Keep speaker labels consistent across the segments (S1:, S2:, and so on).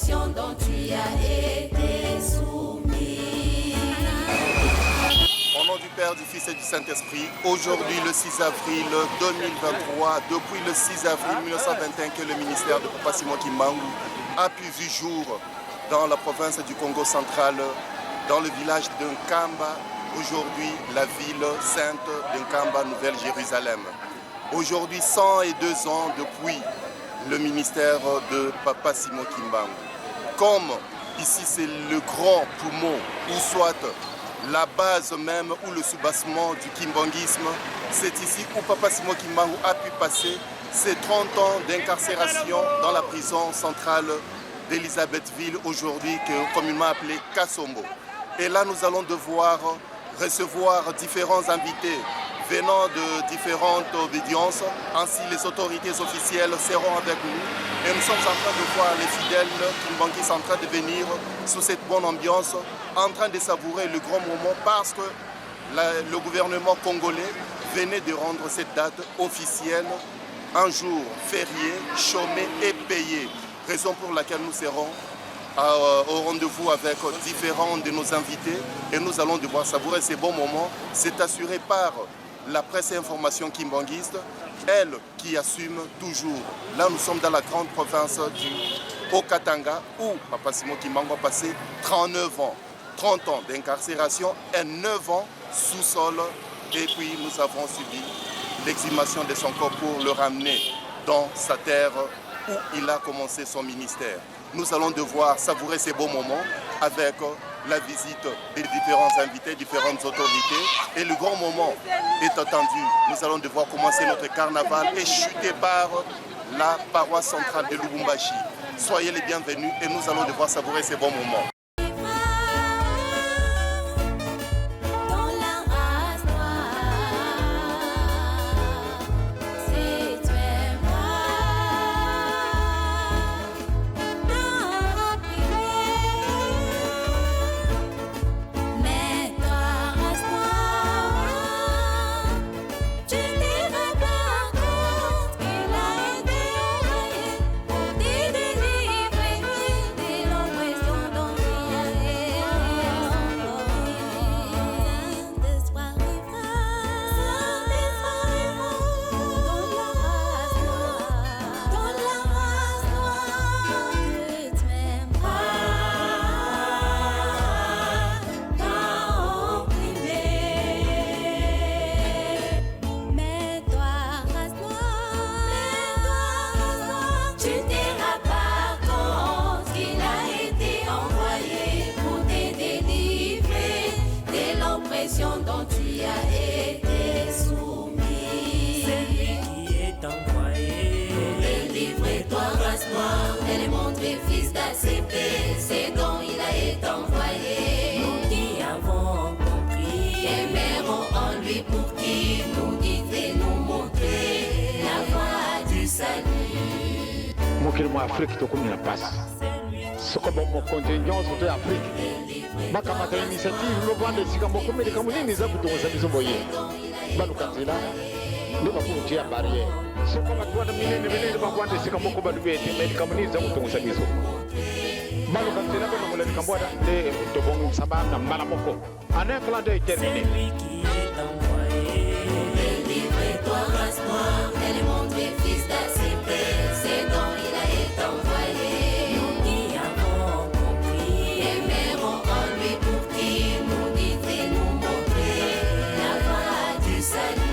S1: l'oppression dont tu as été soumis.
S2: Au nom du Père, du Fils et du Saint-Esprit, aujourd'hui le 6 avril 2023, depuis le 6 avril 1921 que le ministère de Papa Simon Kimbangu a pu vu jour dans la province du Congo central, dans le village de Nkamba, aujourd'hui la ville sainte de Nkamba, Nouvelle-Jérusalem. Aujourd'hui, 102 ans depuis le ministère de Papa Simon Kimbangu. Comme ici c'est le grand poumon, ou soit la base même ou le soubassement du kimbanguisme, c'est ici où Papa Simon Kimbangu a pu passer ses 30 ans d'incarcération dans la prison centrale d'Elisabethville, aujourd'hui communément appelée Kasombo. Et là, nous allons devoir recevoir différents invités venant de différentes obédiences. Ainsi, les autorités officielles seront avec nous. Et nous sommes en train de voir les fidèles kimbanguistes en train de venir sous cette bonne ambiance, en train de savourer le grand moment parce que le gouvernement congolais venait de rendre cette date officielle, un jour férié, chômé et payé. Raison pour laquelle nous serons au rendez-vous avec différents de nos invités et nous allons devoir savourer ces bons moments. C'est assuré par la presse et information kimbanguiste, elle qui assume toujours. Là, nous sommes dans la grande province du Haut-Katanga où Papa Simon Kimbangu a passé 39 ans, 30 ans d'incarcération et 9 ans sous-sol. Et puis, nous avons subi l'exhumation de son corps pour le ramener dans sa terre où il a commencé son ministère. Nous allons devoir savourer ces beaux moments avec la visite des différents invités, différentes autorités. Et le grand moment est attendu. Nous allons devoir commencer notre carnaval et chuter par la paroisse centrale de Lubumbashi. Soyez les bienvenus et nous allons devoir savourer ces bons moments.
S1: Dont tu as été soumis.
S3: C'est lui qui est envoyé
S1: Pour délivrer toi, race noire, elle est montrée fils d'accepter. C'est dont il a été envoyé.
S3: Nous qui avons compris,
S1: aimerons en lui pour qui nous guide et nous montrer la voie du salut.
S4: Mokili mwa Afrique tokumi na pasi. Soko bomo contingence de Afrique. Bakamata initiative lobande sikambo komele kamunini za kutonza bizoboye. Balukanzila ndo bakutia barrière. Soko batwanda minene bakwande sikambo ko balubete meli kamunini za kutonza bizo. Balukanzila bano moleli kambwada de tobongo sabana mala moko. Un inclandé terminé.
S3: C'est lui qui est envoyé.
S1: Délivre-toi, race noire, elle est montrée fils d'accepter. C'est dont il a été envoyé.
S3: Nous qui avons compris,
S1: aimerons en lui pour qui nous guide et nous montrer la voie du salut.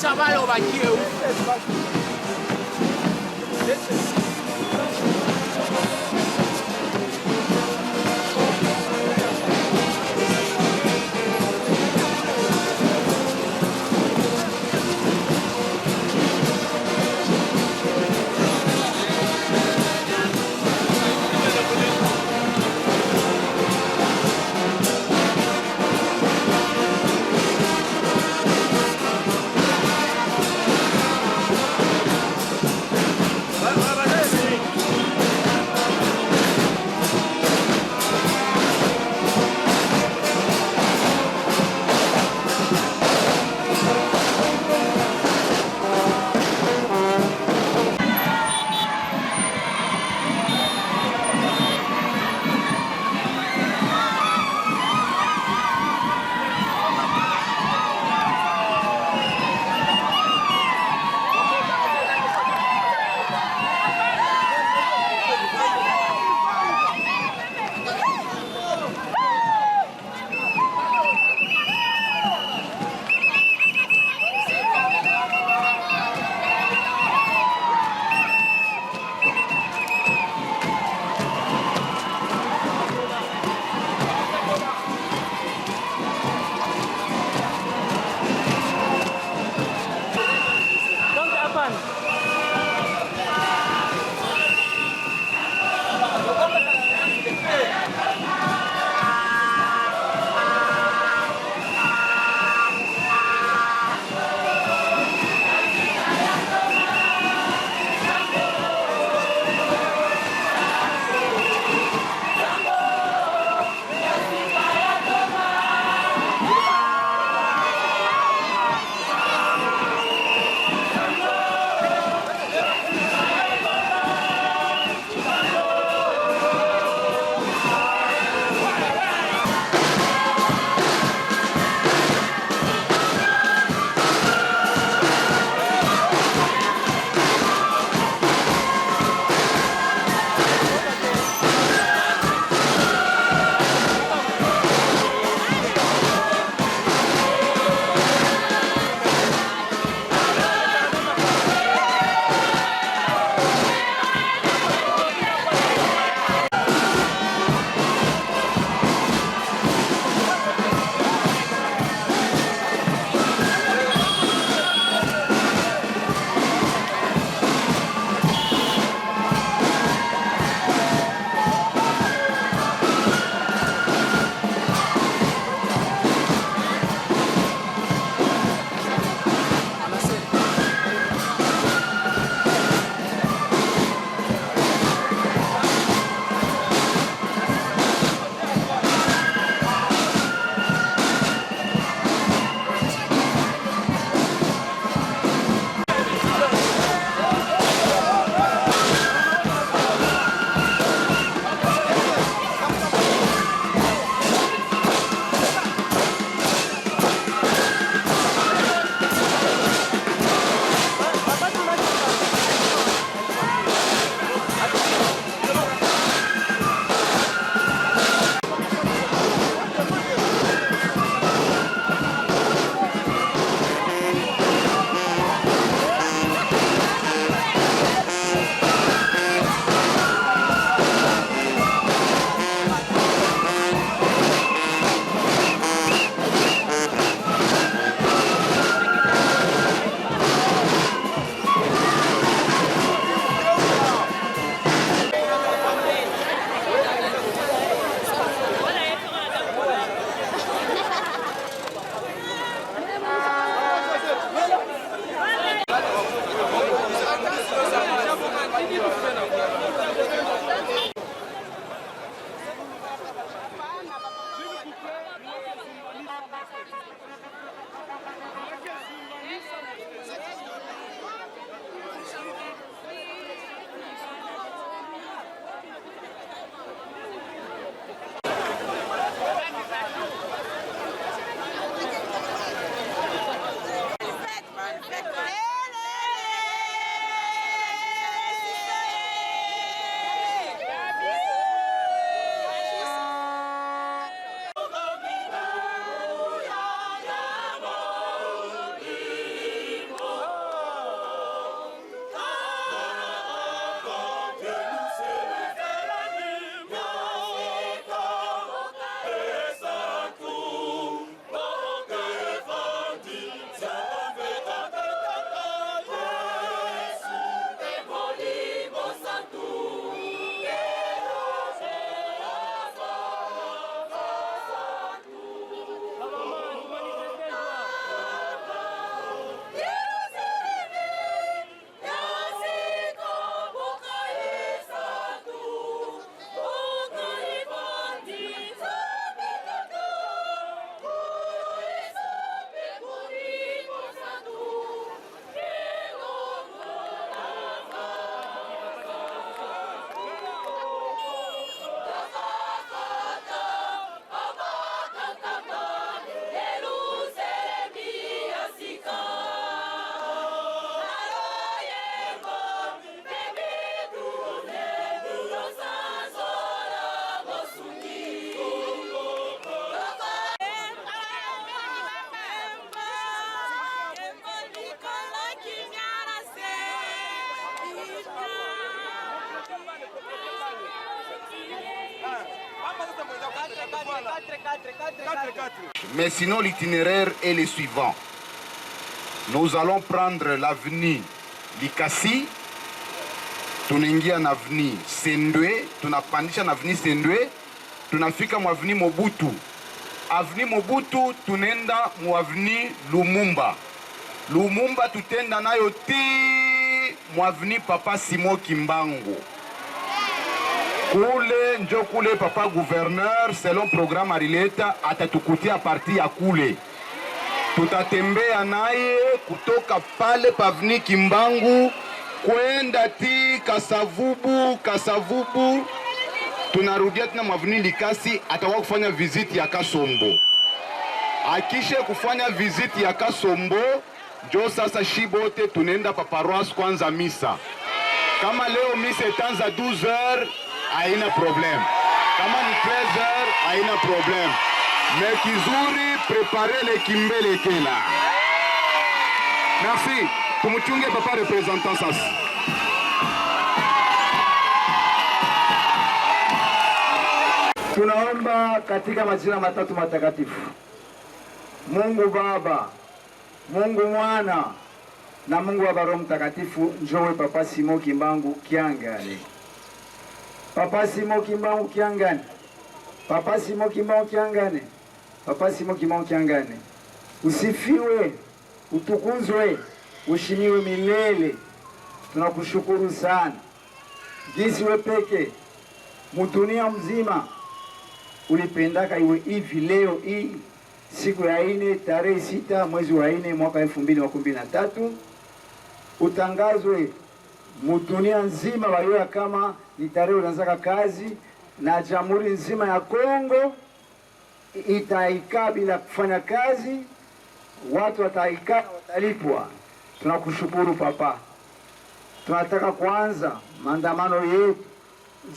S5: Trabalho aqui, eu.
S6: Vai, vai, vai. Mais sinon, l'itinéraire est le suivant. Nous allons prendre l'avenue Likasi, tunaingia na avenue Sendwe, tunapandisha na avenue Sendwe, tunafika mu avenue Mobutu. Avenue Mobutu tunaenda mu avenue Lumumba. Lumumba tutenda nayo ti mu avenue Papa Simon Kimbangu. Kule njo kule papa gouverneur selon programme Arileta atatukutia parti ya kule. Tutatembea naye kutoka pale pavni Kimbangu kwenda ti Kasavubu, tunarudia tena mavni Likasi, atakuwa kufanya viziti ya Kasombo. Akishe kufanya viziti ya Kasombo, njo sasa shibote tunaenda pa paroisse kwanza misa. Kama leo misa itaanza 12h, haina problem. Kama ni 13h, haina problem. Mais kizuri, préparez les kimbele kela. Merci. Tumuchunge papa représentant sasa.
S7: Tunaomba katika majina matatu matakatifu. Mungu Baba, Mungu Mwana na Mungu wa Roho Mtakatifu, njowe papa Simon Kimbangu Kiangani. Papa Simon Kimbangu Kiangani. Papa Simon Kimbangu Kiangani. Papa Simon Kimbangu Kiangani. Usifiwe, utukuzwe, ushimiwe milele. Tunakushukuru sana. Jinsi wewe peke mudunia mzima ulipendaka iwe hivi leo hii siku ya 4 tarehe 6 mwezi wa 4 mwaka 2013 utangazwe mudunia nzima waliona kama ni tarehe unaanza kazi na jamhuri nzima ya Kongo itaikaa bila kufanya kazi, watu wataikaa watalipwa. Tunakushukuru papa. Tunataka kuanza maandamano yetu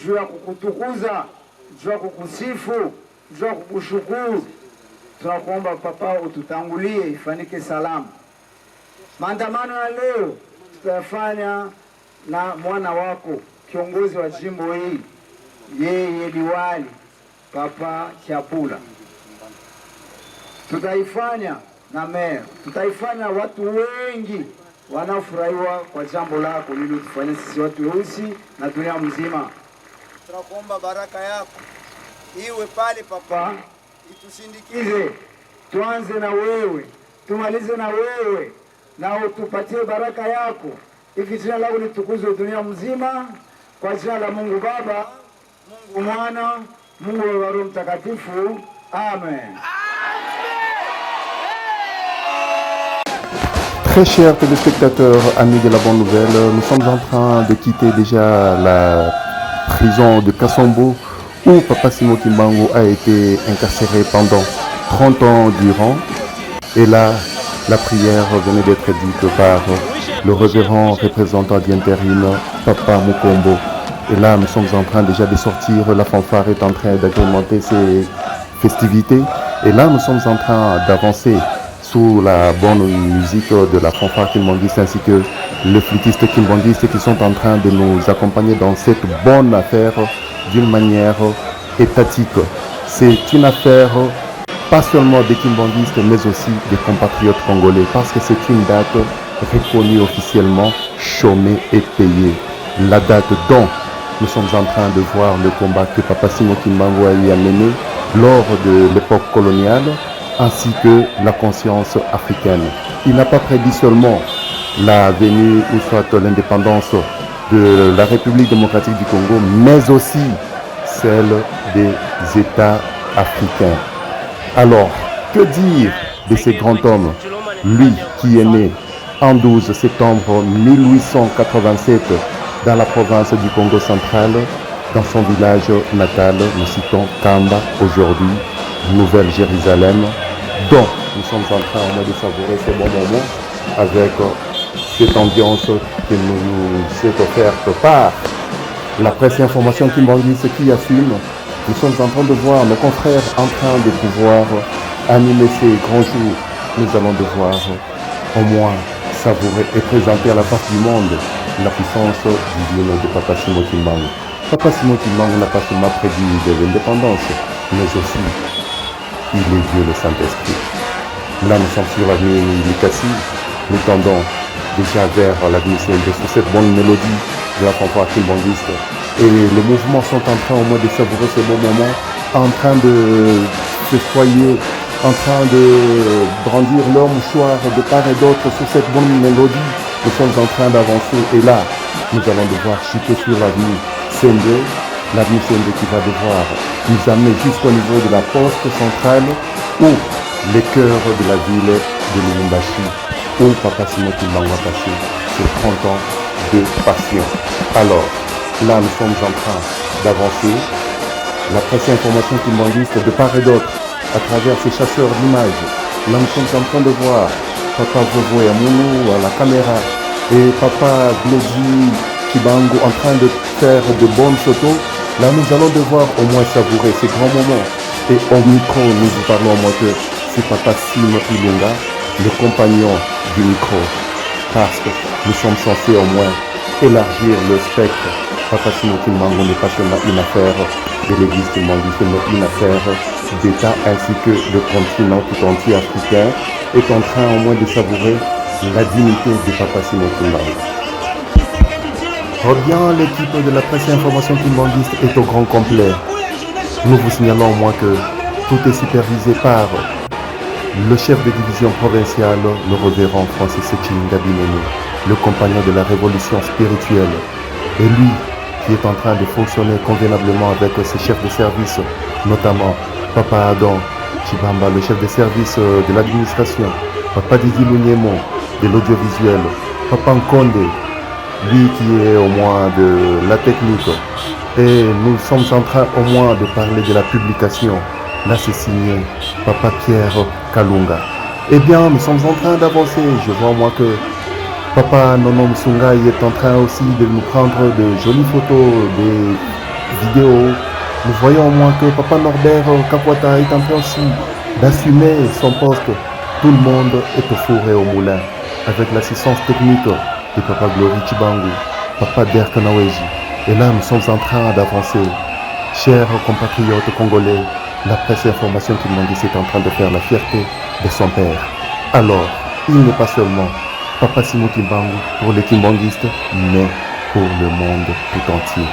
S7: juu ya kukutukuza, juu ya kukusifu, juu ya kukushukuru. Tunakuomba papa ututangulie ifanike salama. Maandamano ya leo tutafanya na mwana wako kiongozi wa jimbo hii, yeye liwali Papa Chapula. Tutaifanya na mayor, tutaifanya watu wengi wanaofurahiwa kwa jambo lako lilo tufanye sisi watu weusi na dunia mzima. Tunakuomba baraka yako iwe pale papa, itusindikize. Tuanze na wewe, tumalize na wewe, na utupatie baraka yako. Ili jina lako litukuzwe dunia mzima, kwa jina la Mungu Baba, Mungu Mwana, Mungu wa Roho Mtakatifu. Amen.
S8: Très chers téléspectateurs, amis de la bonne nouvelle, nous sommes en train de quitter déjà la prison de Kasombo où Papa Simon Kimbangu a été incarcéré pendant 30 ans durant. Et là, la prière venait d'être dite par le révérend représentant d'intérim, Papa Mukombo. Et là, nous sommes en train déjà de sortir, la fanfare est en train d'agrémenter ces festivités. Et là, nous sommes en train d'avancer sous la bonne musique de la fanfare kimbangiste ainsi que le flûtiste kimbangiste qui sont en train de nous accompagner dans cette bonne affaire d'une manière étatique. C'est une affaire pas seulement des kimbangistes mais aussi des compatriotes congolais parce que c'est une date reconnue officiellement, chômée et payée. La date dont nous sommes en train de voir le combat que Papa Simon Kimbangu a eu à mener lors de l'époque coloniale ainsi que la conscience africaine. Il n'a pas prédit seulement la venue ou soit l'indépendance de la République démocratique du Congo, mais aussi celle des États africains. Alors, que dire de ce grand homme, lui qui est né en 12 septembre 1887 dans la province du Congo central, dans son village natal, nous citons Kamba, aujourd'hui Nouvelle-Jérusalem, dont nous sommes en train de savourer ces bons moments avec cette ambiance qui nous s'est offerte par la presse et information kimbangiste qui assume. Nous sommes en train de voir nos confrères en train de pouvoir animer ces grands jours. Nous allons devoir au moins savourer et présenter à la face du monde la puissance divine de Papa Simon Kimbangu. Papa Simon Kimbangu n'a pas seulement prédit de l'indépendance, mais aussi il est Dieu le Saint-Esprit. Là, nous sommes sur l'avenue Likasi, nous tendons déjà vers l'avenue CND sur cette bonne mélodie de la fanfare kimbangiste. Et les mouvements sont en train au moins de savourer ce bon moment, en train de se foyer, en train de brandir leur mouchoir de part et d'autre sur cette bonne mélodie. Nous sommes en train d'avancer et là, nous allons devoir chuter sur l'avenue CND, l'avenue CND qui va devoir nous amener jusqu'au niveau de la poste centrale où les cœurs de la ville de Lubumbashi, où Papa Simon Kimbangu a passé ses 30 ans de passion. Alors, là, nous sommes en train d'avancer. La presse et information kimbanguiste de part et d'autre, à travers ces chasseurs d'images. Là, nous sommes en train de voir Papa Vovo et Amounou à la caméra et Papa Glody Kibangu en train de faire de bonnes photos. Là, nous allons devoir au moins savourer ces grands moments. Et au micro, nous vous parlons au moins que c'est Papa Simon Ilunga, le compagnon du micro. Parce que nous sommes censés au moins élargir le spectre. Papa Simon Kimbangu n'est pas seulement une affaire de l'église kimbanguiste, mais une affaire d'État ainsi que le continent tout entier africain est en train au moins de savourer la dignité de Papa Simon Kimbangu. Bien, l'équipe de la presse et information kimbanguiste est au grand complet. Nous vous signalons au moins que tout est supervisé par le chef de division provinciale, le révérend Francis Chinga Binene, le compagnon de la révolution spirituelle. Et lui qui est en train de fonctionner convenablement avec ses chefs de service, notamment Papa Adam Chibamba, le chef de service de l'administration, Papa Didi Lunyemo, de l'audiovisuel, Papa Nkonde, lui qui est au moins de la technique. Et nous sommes en train au moins de parler de la publication. Là, c'est signé Papa Pierre Kalunga. Eh bien, nous sommes en train d'avancer. Je vois au moins que Papa Nono Msunga est en train aussi de nous prendre de jolies photos, des vidéos. Nous voyons au moins que Papa Norbert Kakwata est en train aussi d'assumer son poste. Tout le monde est au four et au moulin avec l'assistance technique de Papa Glory Chibangu, Papa Derk Naweji. Et là, nous sommes en train d'avancer. Chers compatriotes congolais, la presse et information kimbanguiste est en train de faire la fierté de son père. Alors, il n'est pas seulement Papa Simon Kimbangu pour les kimbanguistes, mais pour le monde tout entier.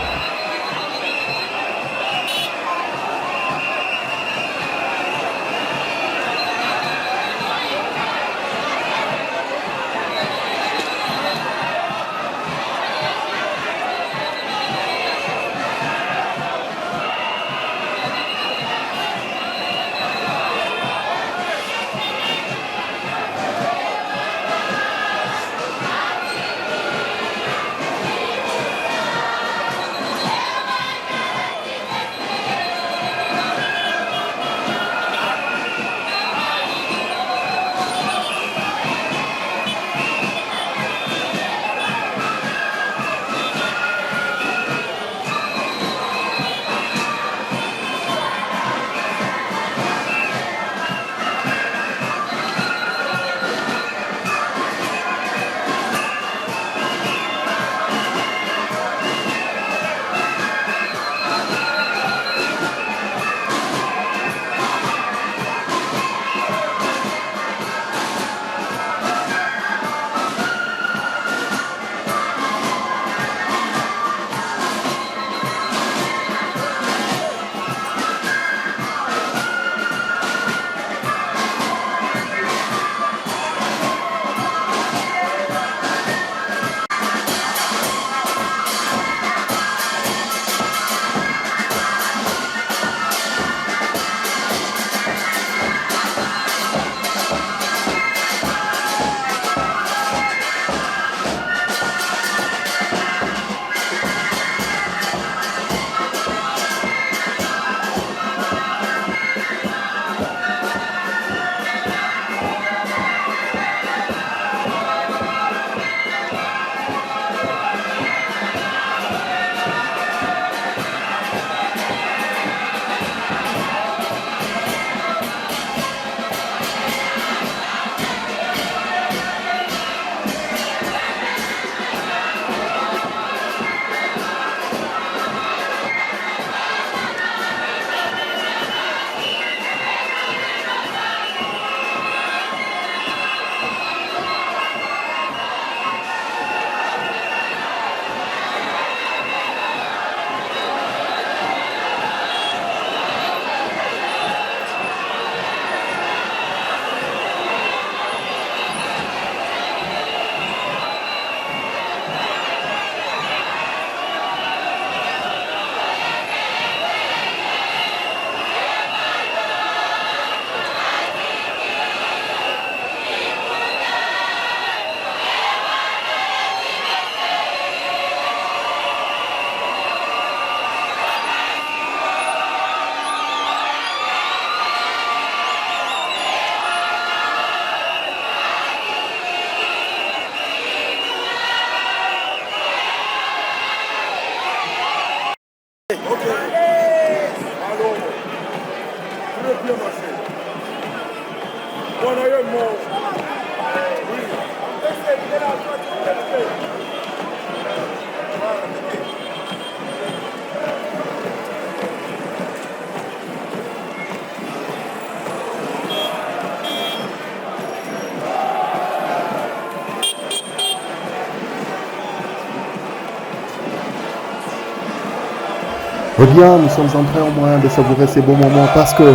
S8: Eh bien, nous sommes en train au moins de savourer ces beaux moments parce que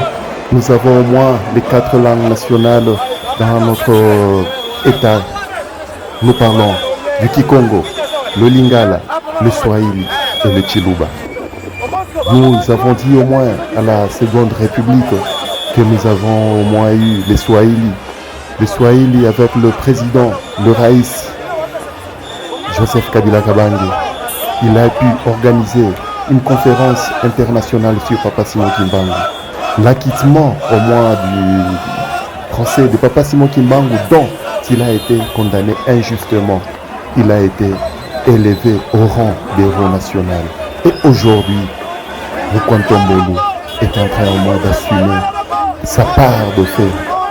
S8: nous avons au moins les 4 langues nationales dans notre État. Nous parlons du Kikongo, le Lingala, le Swahili et le Chiluba. Nous avons dit au moins à la Seconde République que nous avons au moins eu les Swahili. Les Swahili avec le président, le Raïs, Joseph Kabila Kabange. Il a pu organiser une conférence internationale sur Papa Simon Kimbangu. L'acquittement au moins du procès de Papa Simon Kimbangu dont il a été condamné injustement. Il a été élevé au rang d'héros national. Et aujourd'hui, Rukwanta Mbelu est en train au moins d'assumer sa part de fait.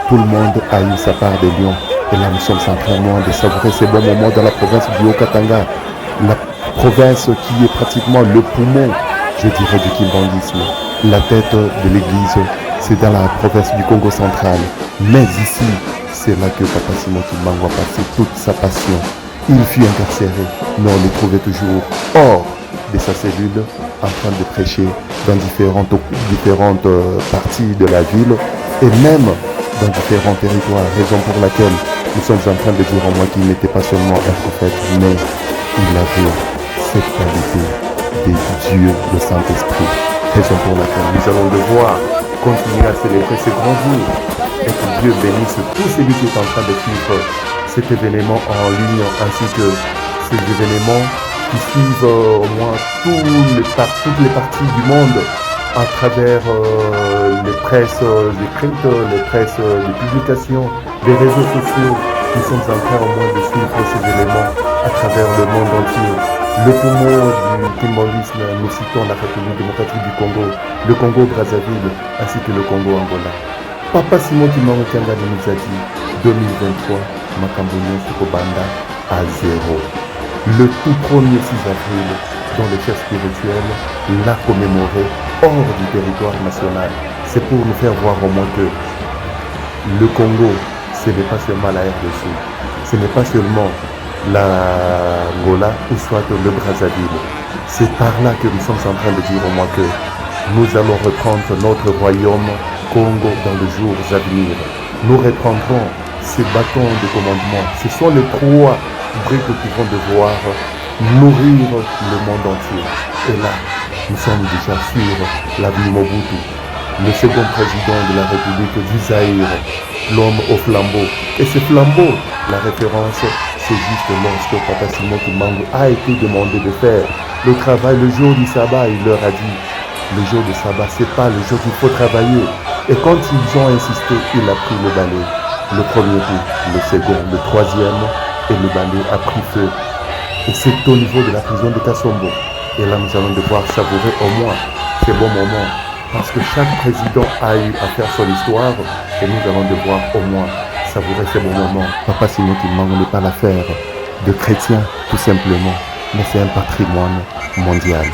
S8: Tout le monde a eu sa part de lion. Et là, nous sommes en train au moins de savourer ces bons moments dans la province du Haut-Katanga. La province qui est pratiquement le poumon, je dirais, du kimbanguisme. La tête de l'église, c'est dans la province du Congo central. Mais ici, c'est là que Papa Simon Kimbangu a passé toute sa passion. Il fut incarcéré, mais on le trouvait toujours hors de sa cellule, en train de prêcher dans différentes parties de la ville et même dans différents territoires. Raison pour laquelle nous sommes en train de dire en moi qu'il n'était pas seulement un prophète, mais il avait cette qualité des dieux, le Saint-Esprit. Raison pour laquelle nous allons devoir continuer à célébrer ces grands jours et que Dieu bénisse tous celui qui est en train de suivre cet événement en ligne ainsi que ces événements qui suivent au moins toutes les parties du monde à travers les presses écrites, les presses de publication, les réseaux sociaux. Nous sommes en train au moins de suivre ces éléments à travers le monde entier. Le poumon du kimbanguisme, nous citons la République démocratique du Congo, le Congo-Brazzaville ainsi que le Congo-Angola. Papa Simon Kimbangu Kangadi nous a dit 2023, Makambo Nyonso Banda à 0. Le tout premier 6 avril, dans le chef spirituel, l'a commémoré hors du territoire national. C'est pour nous faire voir au moins que le Congo, ce n'est pas seulement la RDC, ce n'est pas seulement l'Angola ou soit le Brazzaville. C'est par là que nous sommes en train de dire au moins que nous allons reprendre notre royaume Congo dans les jours à venir. Nous reprendrons ces bâtons de commandement. Ce sont les 3 briques qui vont devoir nourrir le monde entier. Et là, nous sommes déjà sur l'avenue Mobutu, le second président de la République du Zaïre, l'homme au flambeau. Et ce flambeau, la référence, c'est juste lorsque Papa Simon Kimbangu a été demandé de faire le travail le jour du sabbat. Il leur a dit, le jour du sabbat, c'est pas le jour qu'il faut travailler. Et quand ils ont insisté, il a pris le balai. Le premier coup, le second, le troisième, et le balai a pris feu. Et c'est au niveau de la prison de Kasombo. Et là, nous allons devoir savourer au moins ces bons moments. Parce que chaque président a eu à faire son histoire. Et nous allons devoir au moins savourer ces bons moments. Papa Simon Kimbangu n'est pas l'affaire de chrétiens, tout simplement. Mais c'est un patrimoine mondial.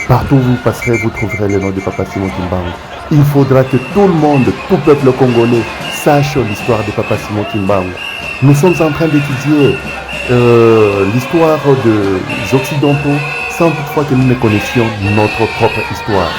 S8: Partout où vous passerez, vous trouverez le nom de Papa Simon Kimbangu. Il faudra que tout le monde, tout peuple congolais, sache l'histoire de Papa Simon Kimbangu. Nous sommes en train d'étudier l'histoire des Occidentaux sans toutefois que nous ne connaissions notre propre histoire.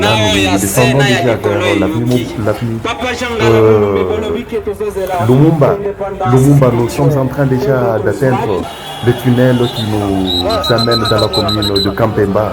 S8: nous descendons déjà vers l'avenue Lumumba. Lumumba, nous sommes en train déjà d'atteindre le tunnel qui nous amène dans la commune de Kampemba.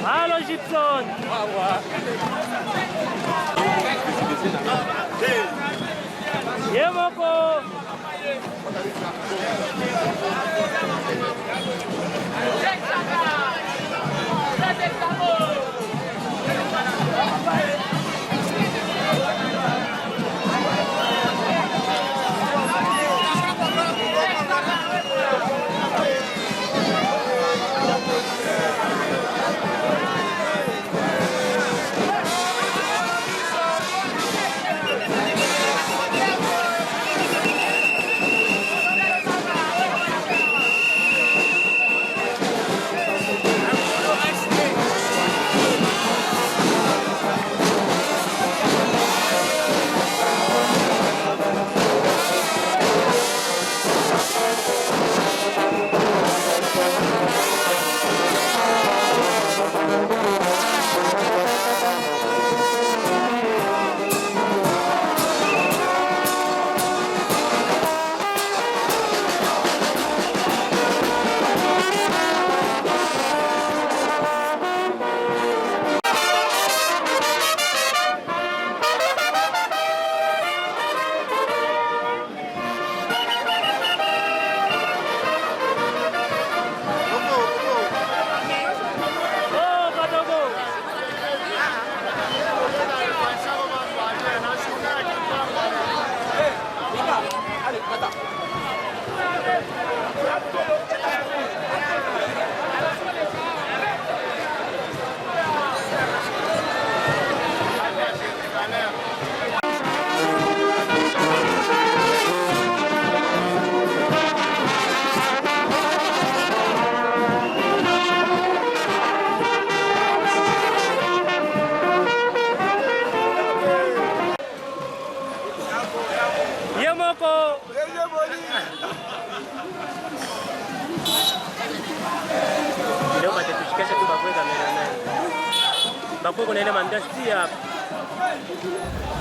S3: Allô Gibson. Yemoko.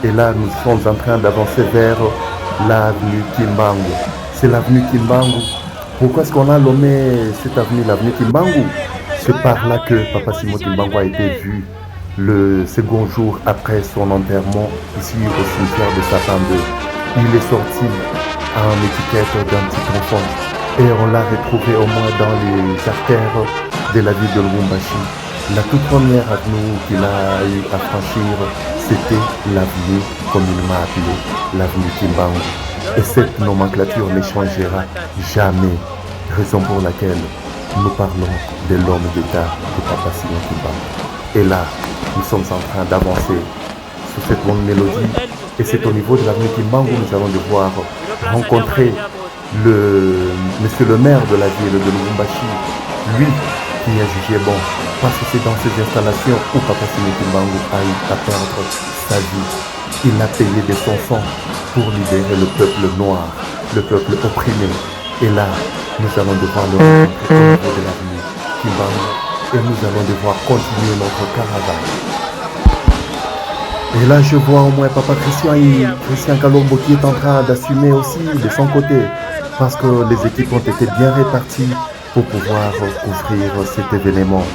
S8: Et là, nous sommes en train d'avancer vers l'avenue Kimbangu. C'est l'avenue Kimbangu. Pourquoi est-ce qu'on a nommé cette avenue l'avenue Kimbangu? C'est par là que Papa Simon Kimbangu a été vu le second jour après son enterrement ici au cimetière de Sapin 2. Il est sorti en étiquette d'un petit enfant et on l'a retrouvé au moins dans les artères de la ville de Lubumbashi. La toute première avenue qu'il a eu à franchir, c'était l'avenue communément appelée l'avenue Kimbangu. Et cette nomenclature ne changera jamais, raison pour laquelle nous parlons de l'homme d'État de Papa Simon Kimbangu. Et là, nous sommes en train d'avancer sur cette bonne mélodie. Et c'est au niveau de l'avenue Kimbangu où nous allons devoir rencontrer monsieur le maire de la ville de Lubumbashi, lui qui a jugé bon, parce que c'est dans ces installations où Papa Simon Kimbangu a eu à perdre sa vie. Il a payé de son sang pour libérer le peuple noir, le peuple opprimé. Et là, nous allons devoir le rencontrer au niveau de l'avenue Kimbangu et nous allons devoir continuer notre caravane. Et là, je vois au moins Papa Christian Kalombo qui est en train d'assumer aussi de son côté, parce que les équipes ont été bien réparties pour pouvoir couvrir cet événement.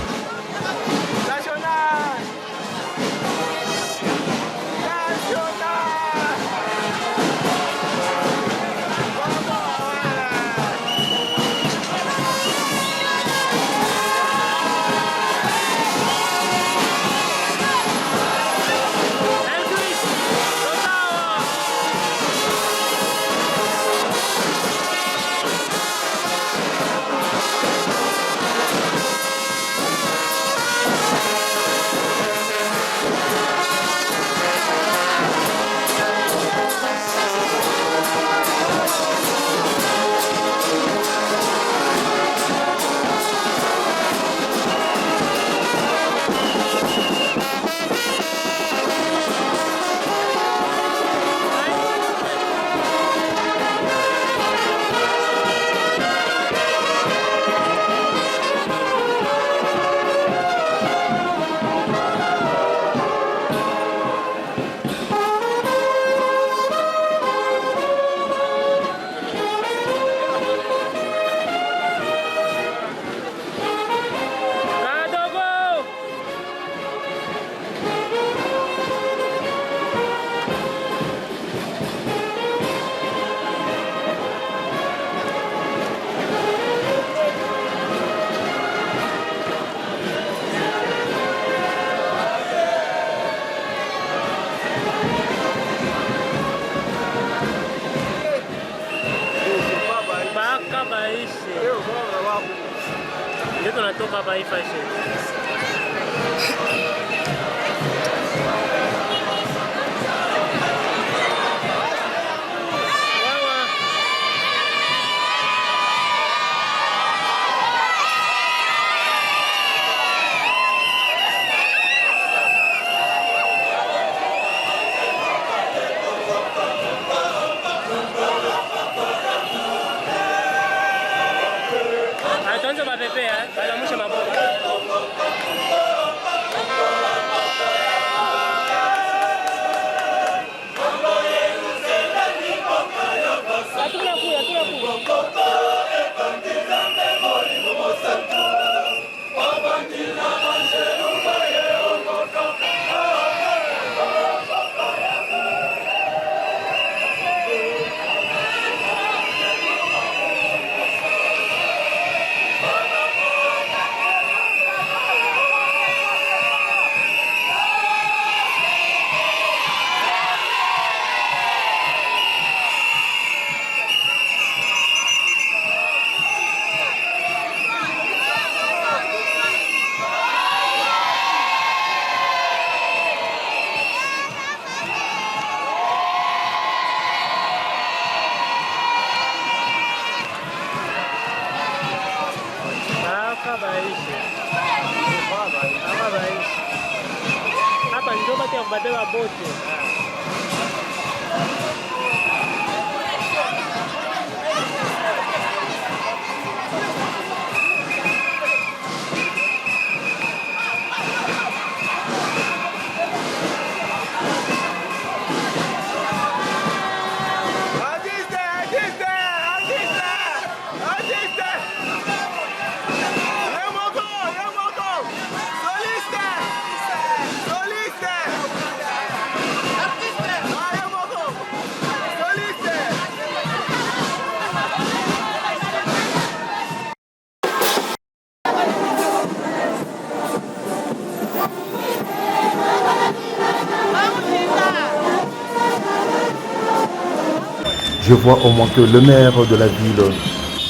S8: Je vois au moins que le maire de la ville,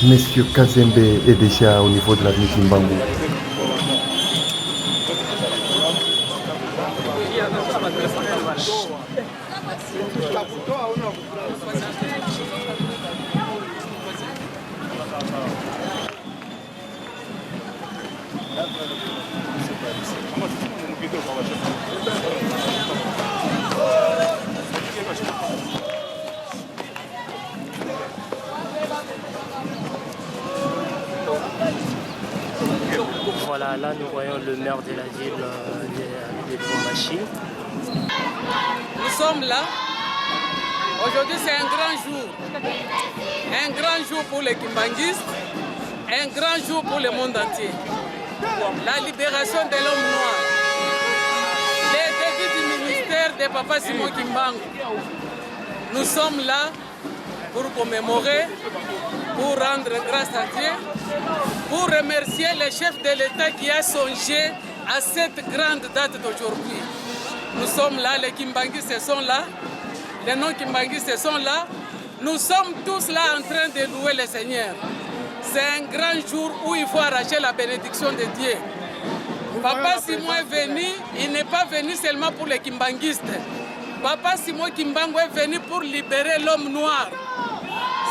S8: Monsieur Kazembe, est déjà au niveau de l'avenue Kimbangu.
S3: Voilà, là nous voyons le maire de la ville de Lubumbashi.
S5: Nous sommes là. Aujourd'hui c'est un grand jour. Un grand jour pour les Kimbanguistes. Un grand jour pour le monde entier. La libération de l'homme noir. Les débuts du ministère de Papa Simon Kimbangu. Nous sommes là pour commémorer, pour rendre grâce à Dieu, pour remercier le chef de l'État qui a songé à cette grande date d'aujourd'hui. Nous sommes là, les Kimbanguistes sont là, les non-Kimbanguistes sont là. Nous sommes tous là en train de louer le Seigneur. C'est un grand jour où il faut arracher la bénédiction de Dieu. Papa Simon est venu, il n'est pas venu seulement pour les Kimbanguistes. Papa Simon Kimbangu est venu pour libérer l'homme noir.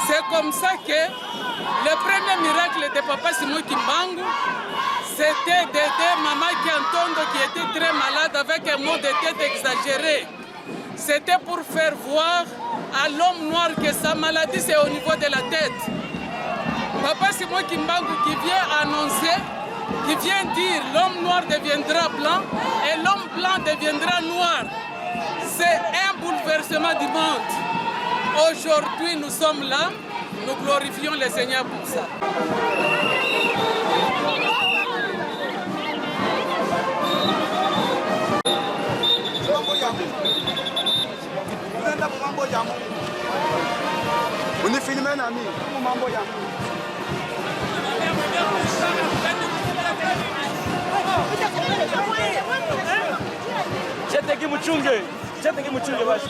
S5: C'est comme ça que le premier miracle de Papa Simon Kimbangu, c'était d'aider Maman Kiantondo qui était très malade avec un mot de tête exagéré. C'était pour faire voir à l'homme noir que sa maladie c'est au niveau de la tête. Papa Simon Kimbangu qui vient annoncer, qui vient dire l'homme noir deviendra blanc et l'homme blanc deviendra noir. C'est un bouleversement du monde. Aujourd'hui, nous sommes là, nous glorifions le Seigneur pour ça.
S3: Jatenge mchunge basi.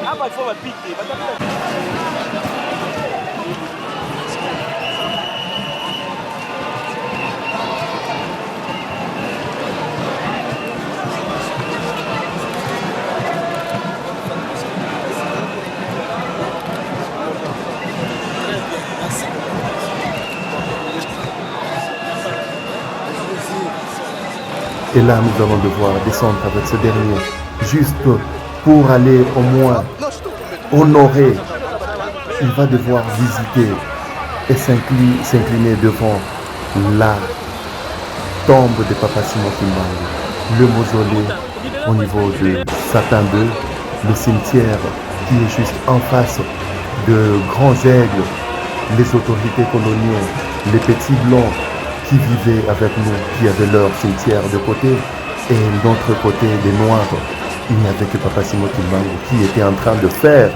S3: Hapa ifo wapike.
S8: Et là, nous allons devoir descendre avec ce dernier, juste pour aller au moins honorer. Il va devoir visiter et s'incliner devant la tombe de Papa Simon Kimbangu, le mausolée au niveau de Satan 2, le cimetière qui est juste en face de Grands Aigles, les autorités coloniales, les petits blancs qui vivaient avec nous, qui avaient leur cimetière de côté, et de l'autre côté des Noirs, il n'y avait que Papa Simon Kimbangu qui était en train de faire.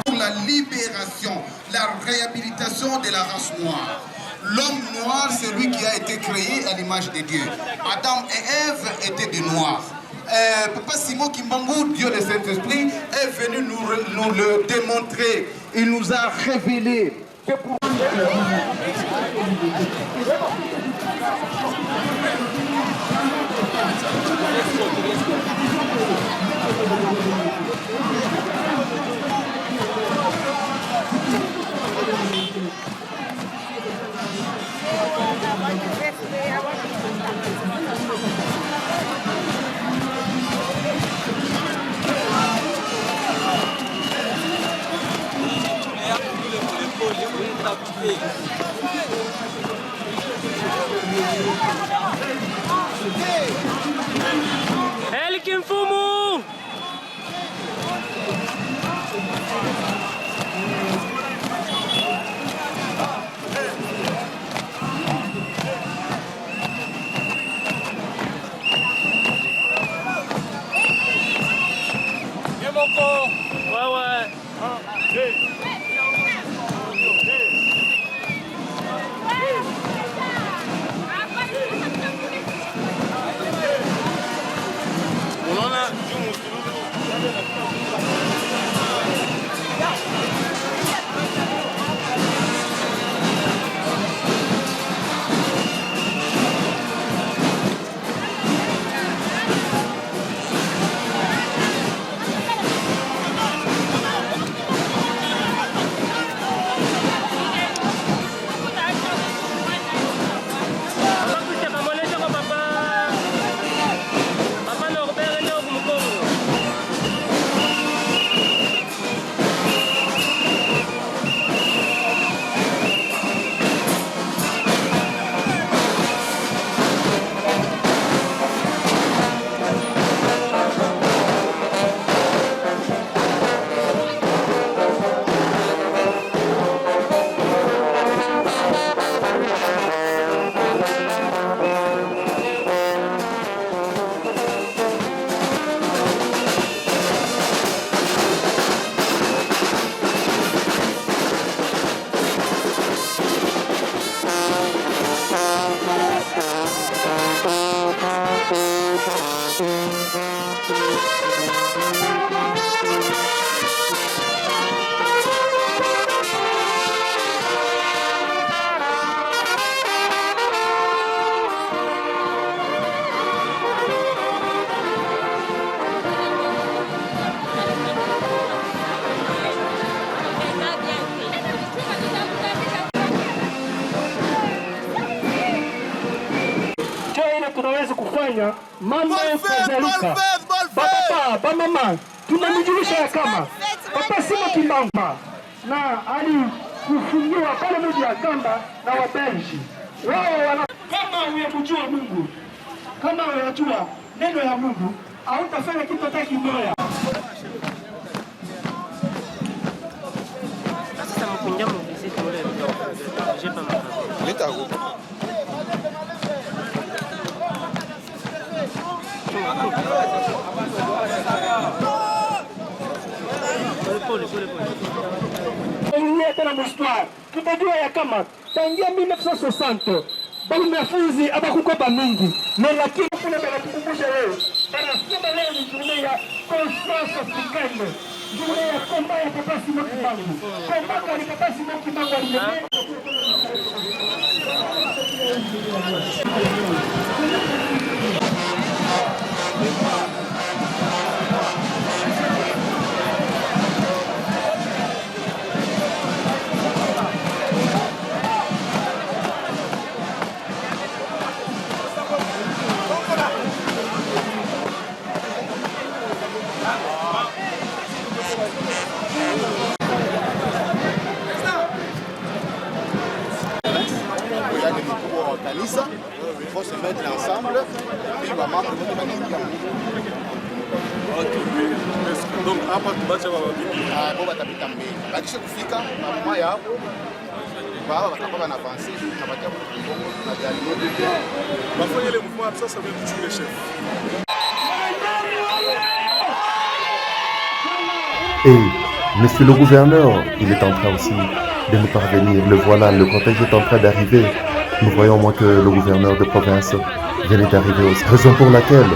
S6: Pour la libération, la réhabilitation de la race noire. L'homme noir, c'est lui qui a été créé à l'image de Dieu. Adam et Ève étaient des noirs. Papa Simon Kimbangu, Dieu le Saint-Esprit, est venu nous le démontrer. Il nous a révélé que pour...
S3: El Kimfumu! Ouais, ouais.
S9: Tunaweza kufanya mambo yafadhalika. Baba mama, tunamjulisha ya kama Papa Simon Kimbangu na alikufungiwa pale mji ya Kamba na Wabelgi. Wao wana kama unamjua Mungu, kama unajua neno ya Mungu, hautafanya kitu hata kimoja.
S3: Sasa mkunja mvisiti ule je pas ma.
S2: Leta
S9: tena mstari tutajua ya kama tangia 1960 wanafunzi abakukopa mingi na lakini kuna kukumbusha leo wanasema leo ni jumuiya ya conscience africaine, jumuiya ya komba ya Papa Simon Kimbangu. Komba ni Papa Simon Kimbangu alimwenda
S2: kanisa, il faut se mettre ensemble, puis maman peut mettre donc hapa tubacha baba bibi baba tapita mbele bakisha kufika mama ya hapo baba watakuwa na avance na bakia kukongo na gari moja bafanye le mouvement ça veut dire le chef.
S8: Et monsieur le gouverneur, il est en train aussi de nous parvenir. Le voilà, le cortège est en train d'arriver. Nous voyons au moins que le gouverneur de province venait d'arriver aussi. Raison pour laquelle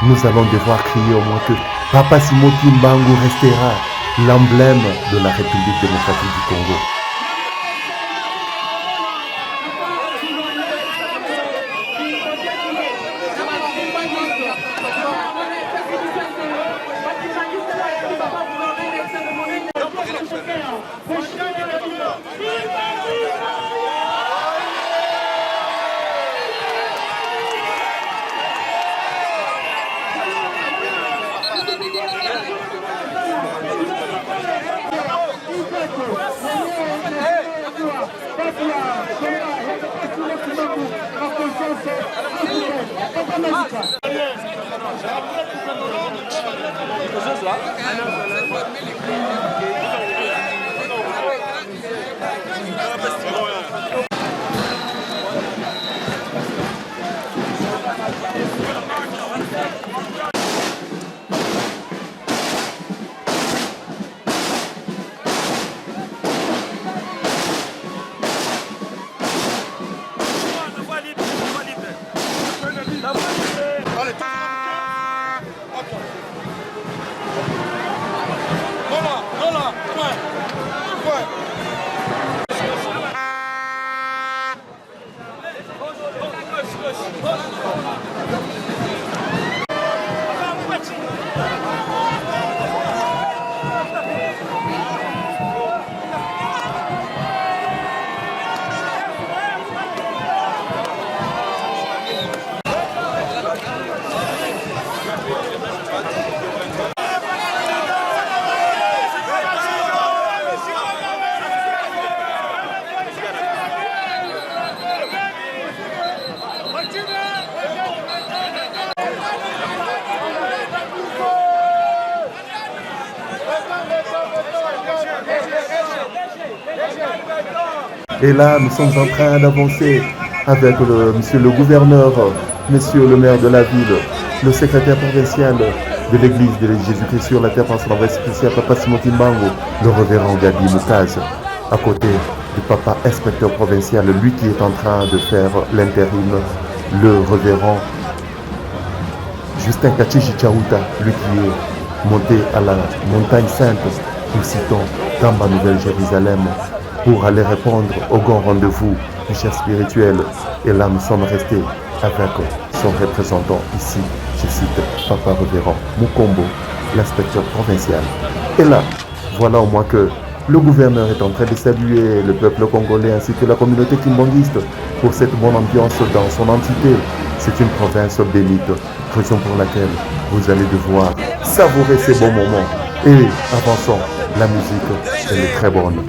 S8: nous allons devoir crier au moins que Papa Simon Kimbangu restera l'emblème de la République démocratique du Congo. Et là, nous sommes en train d'avancer avec monsieur le gouverneur, monsieur le maire de la ville, le secrétaire provincial de l'église de Jésus-Christ sur la terre par son envoyé spécial, Papa Simon Kimbangu, le révérend Gadi Moukaz, à côté du papa inspecteur provincial, lui qui est en train de faire l'intérim, le révérend Justin Kachichi Chaouta, lui qui est monté à la montagne sainte, nous citons Tamba Nouvelle-Jérusalem, pour aller répondre au grand rendez-vous du chef spirituel. Et là, nous sommes restés avec son représentant ici, je cite Papa Révérend Mukombo, l'inspecteur provincial. Et là, voilà au moins que le gouverneur est en train de saluer le peuple congolais ainsi que la communauté kimbanguiste pour cette bonne ambiance dans son entité. C'est une province bénite, raison pour laquelle vous allez devoir savourer ces bons moments. Et avançons, la musique, elle est très bonne.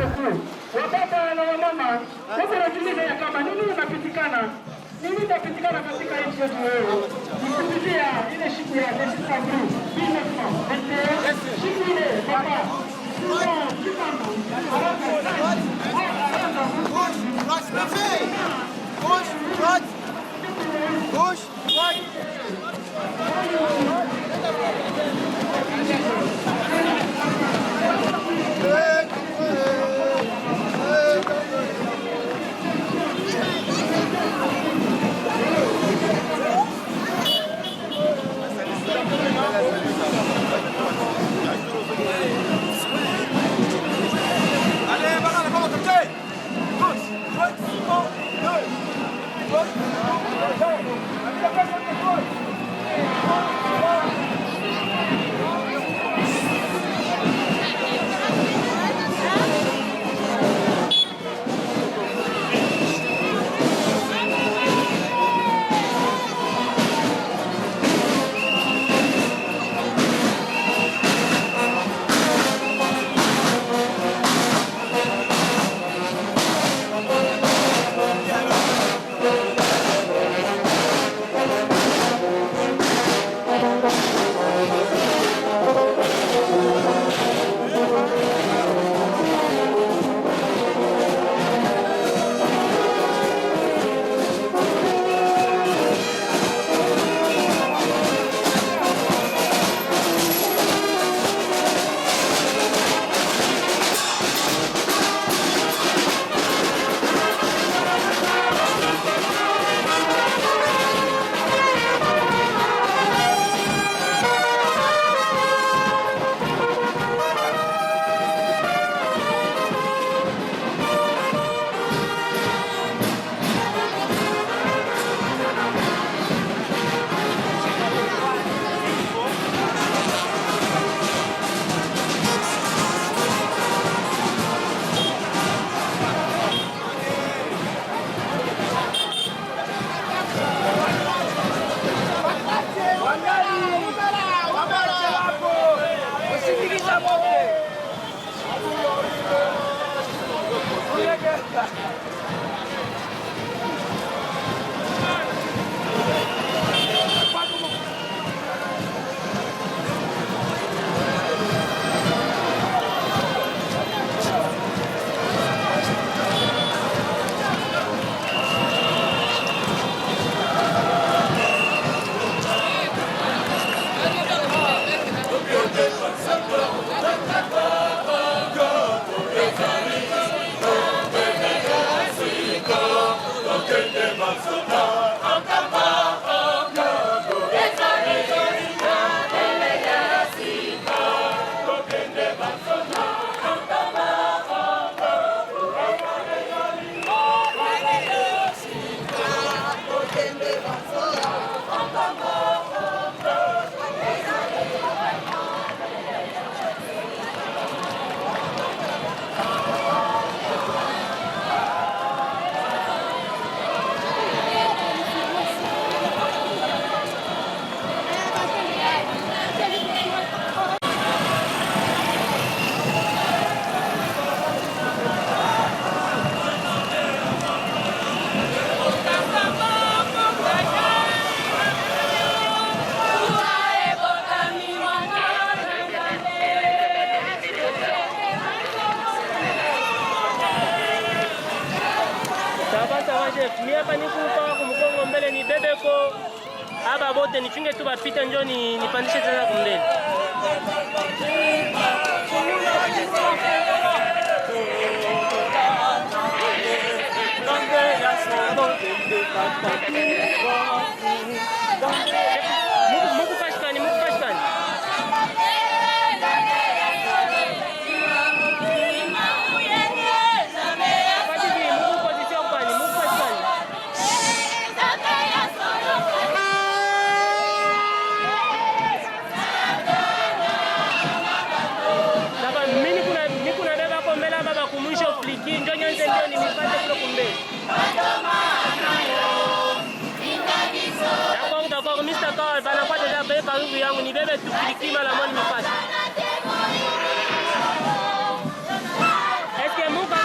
S3: Aba bote nichunge tu bapita njoo nipandishe tena kumbele. Mungu D'accord, Mr. Call, banakuwa déjà payé par huku yangu, nibebe tu kilikima la mwani mipasi. Est-ce que muka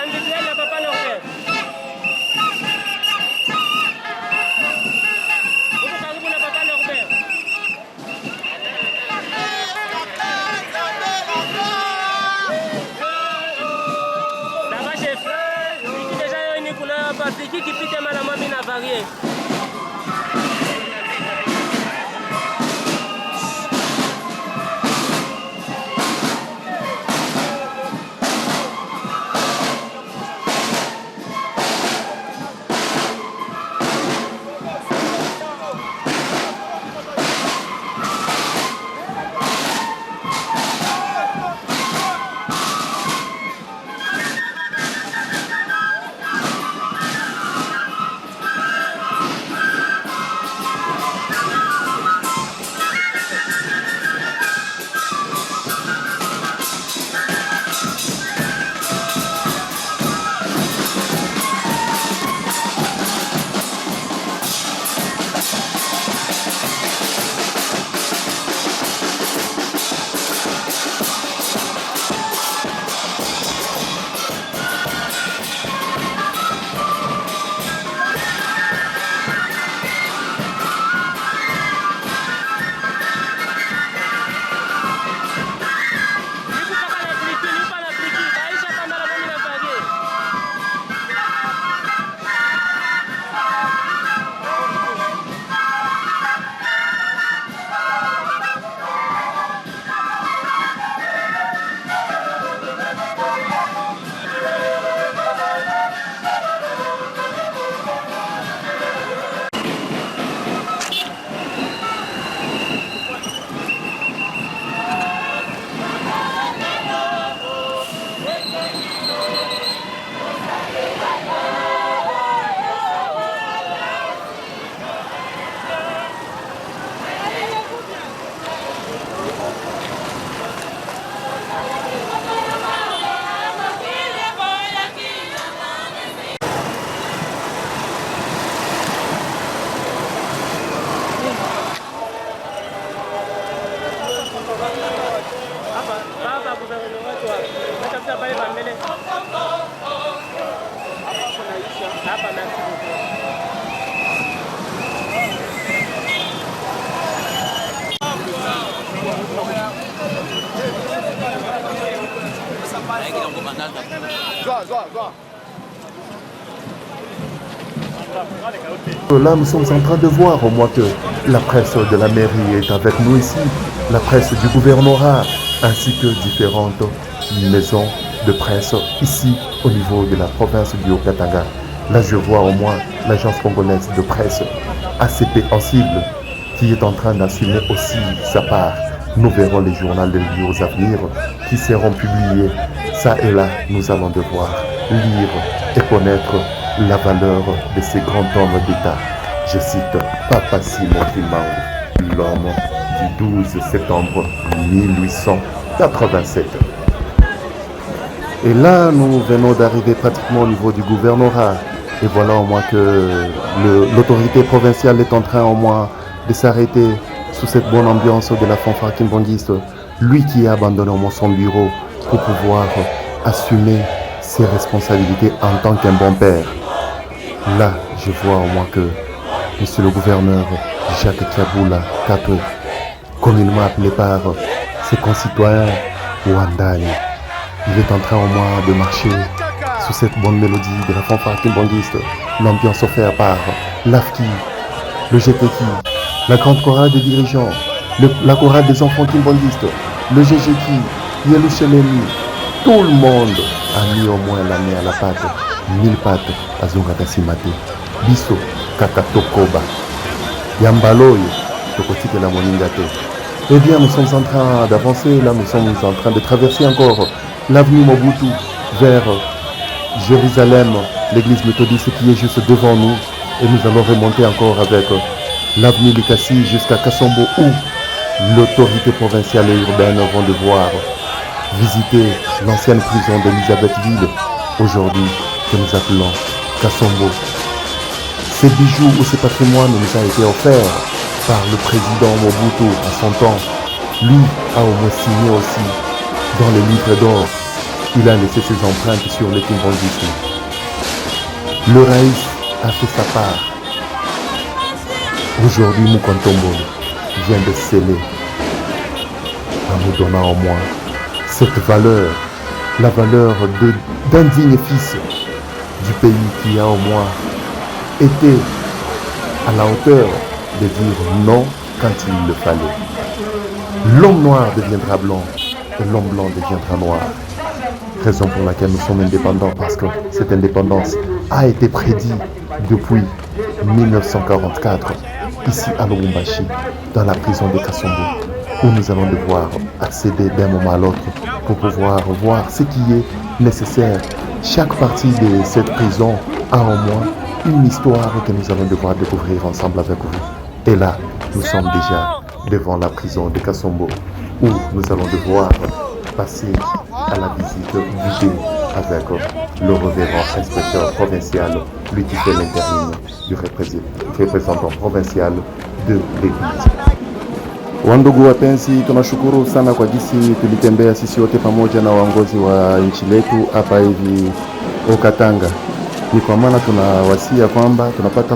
S3: individuel ne peut pas le faire? Muka karibu ne peut pas le faire. Là-bas, j'ai fait, déjà une couleur, parce que qui pique mal à moi, il n'a varié.
S8: Là, nous sommes en train de voir au moins que la presse de la mairie est avec nous ici, la presse du gouvernorat, ainsi que différentes maisons de presse ici au niveau de la province du Haut-Katanga. Là, je vois au moins l'agence congolaise de presse ACP en cible qui est en train d'assumer aussi sa part. Nous verrons les journaux de jours à venir qui seront publiés. Ça et là, nous allons devoir lire et connaître la valeur de ces grands hommes d'État. Je cite Papa Simon Kimbangu, l'homme du 12 septembre 1887. Et là, nous venons d'arriver pratiquement au niveau du gouvernorat. Et voilà au moins que l'autorité provinciale est en train au moins de s'arrêter sous cette bonne ambiance de la fanfare kimbangiste. Lui qui a abandonné au moins son bureau pour pouvoir assumer ses responsabilités en tant qu'un bon père. Là, je vois au moins que Monsieur le gouverneur Jacques Kiaboula Kato, communément appelé par ses concitoyens Wandani, il est en train au moins de marcher sous cette bonne mélodie de la fanfare kimbangiste, l'ambiance offerte par l'AFKI, le GTKI, la grande chorale des dirigeants, la chorale des enfants kimbangistes, le GGKI, Yelou Chelemi, tout le monde a mis au moins la main à la pâte, 1000 pattes à Zongata Simate, Biso, Kakatokoba, Yambaloy, Tokotike la Moningate. Eh bien, nous sommes en train d'avancer, là nous sommes en train de traverser encore l'avenue Mobutu vers Jérusalem, l'église méthodiste qui est juste devant nous. Et nous allons remonter encore avec l'avenue Likasi jusqu'à Kassombo où l'autorité provinciale et urbaine vont devoir visiter l'ancienne prison d'Elisabethville. Aujourd'hui, que nous appelons Kassombo. Ces bijoux ou ces patrimoines nous a été offerts par le président Mobutu à son temps. Lui a au moins signé aussi dans les livres d'or. Il a laissé ses empreintes sur le kimbangisme. Le Raïs a fait sa part. Aujourd'hui, Mukantombo vient de sceller en nous donnant au moins cette valeur, la valeur d'un digne fils du pays qui a au moins été à la hauteur de dire non quand il le fallait. L'homme noir deviendra blanc et l'homme blanc deviendra noir. Raison pour laquelle nous sommes indépendants, parce que cette indépendance a été prédite depuis 1944, ici à Lubumbashi, dans la prison de Kassombo, où nous allons devoir accéder d'un moment à l'autre pour pouvoir voir ce qui est nécessaire. Chaque partie de cette prison a au moins une histoire que nous allons devoir découvrir ensemble avec vous. Et là, nous sommes déjà devant la prison de Kassombo, où nous allons devoir passer à la visite guidée avec le révérend inspecteur provincial, lui qui fait l'intérim du représentant provincial de l'église. Wandugu wapenzi, tunashukuru sana kwa jinsi tulitembea sisi wote pamoja na waongozi wa nchi letu hapa hivi Okatanga. Ni kwa maana tunawasia kwamba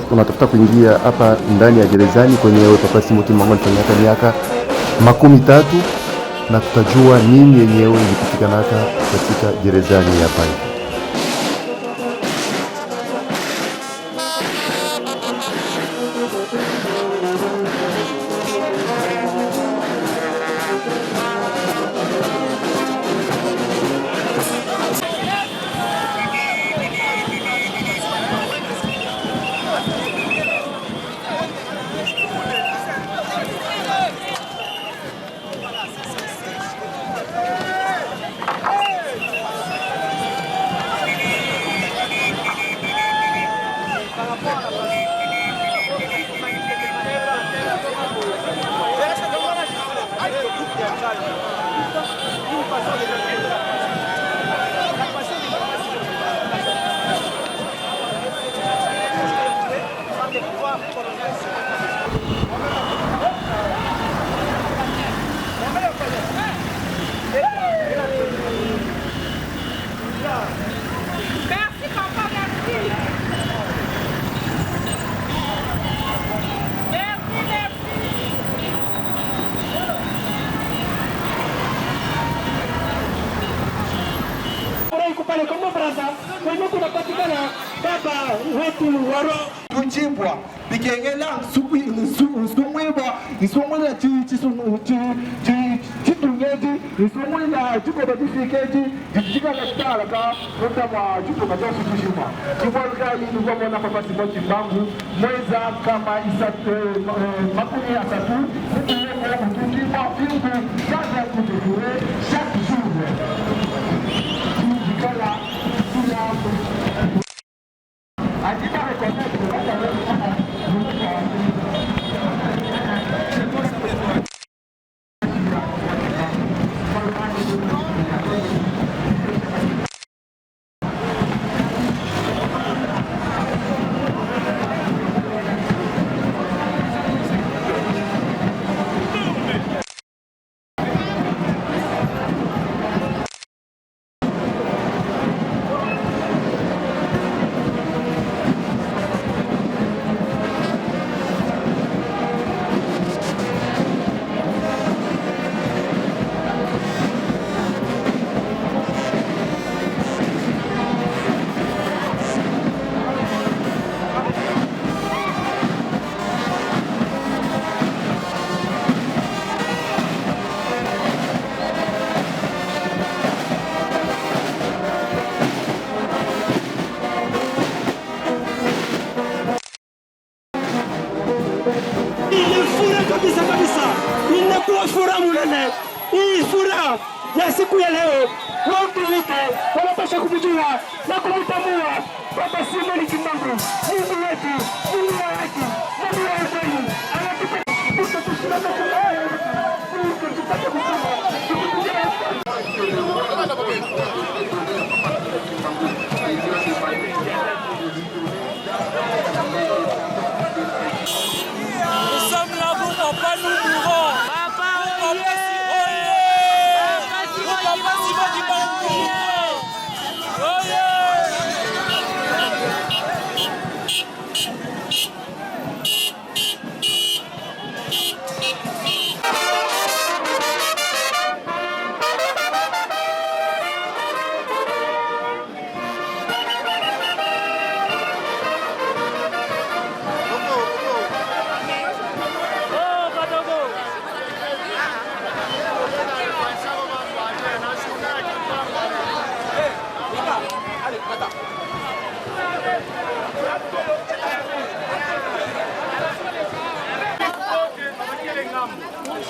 S8: tunatafuta kuingia hapa ndani ya gerezani kwenye Papa Simon Kimbangu alifanya miaka 13, na tutajua nini yenyewe ilipitikanaka katika gerezani hapa hivi.
S10: kuchimbwa bikengela nsumwela chitungeji nsumwela chikobadifikeji jijikakatala ka kutama chipokachasukushima chibwalikayi nikwamona Papa Simon Kimbangu mweza kama makumi asatu ukuyemo kutukima fingu chaza kutufure chaque jour jikala
S9: ya siku ya leo watu wote wanapaswa kumjua na kumtambua Papa Simon Kimbangu, Mungu wetu, Mungu wa haki, Mungu wa kweli, anatupa tusimame tupate kusoma
S11: nous mourons. Papa Simon Kimbangu.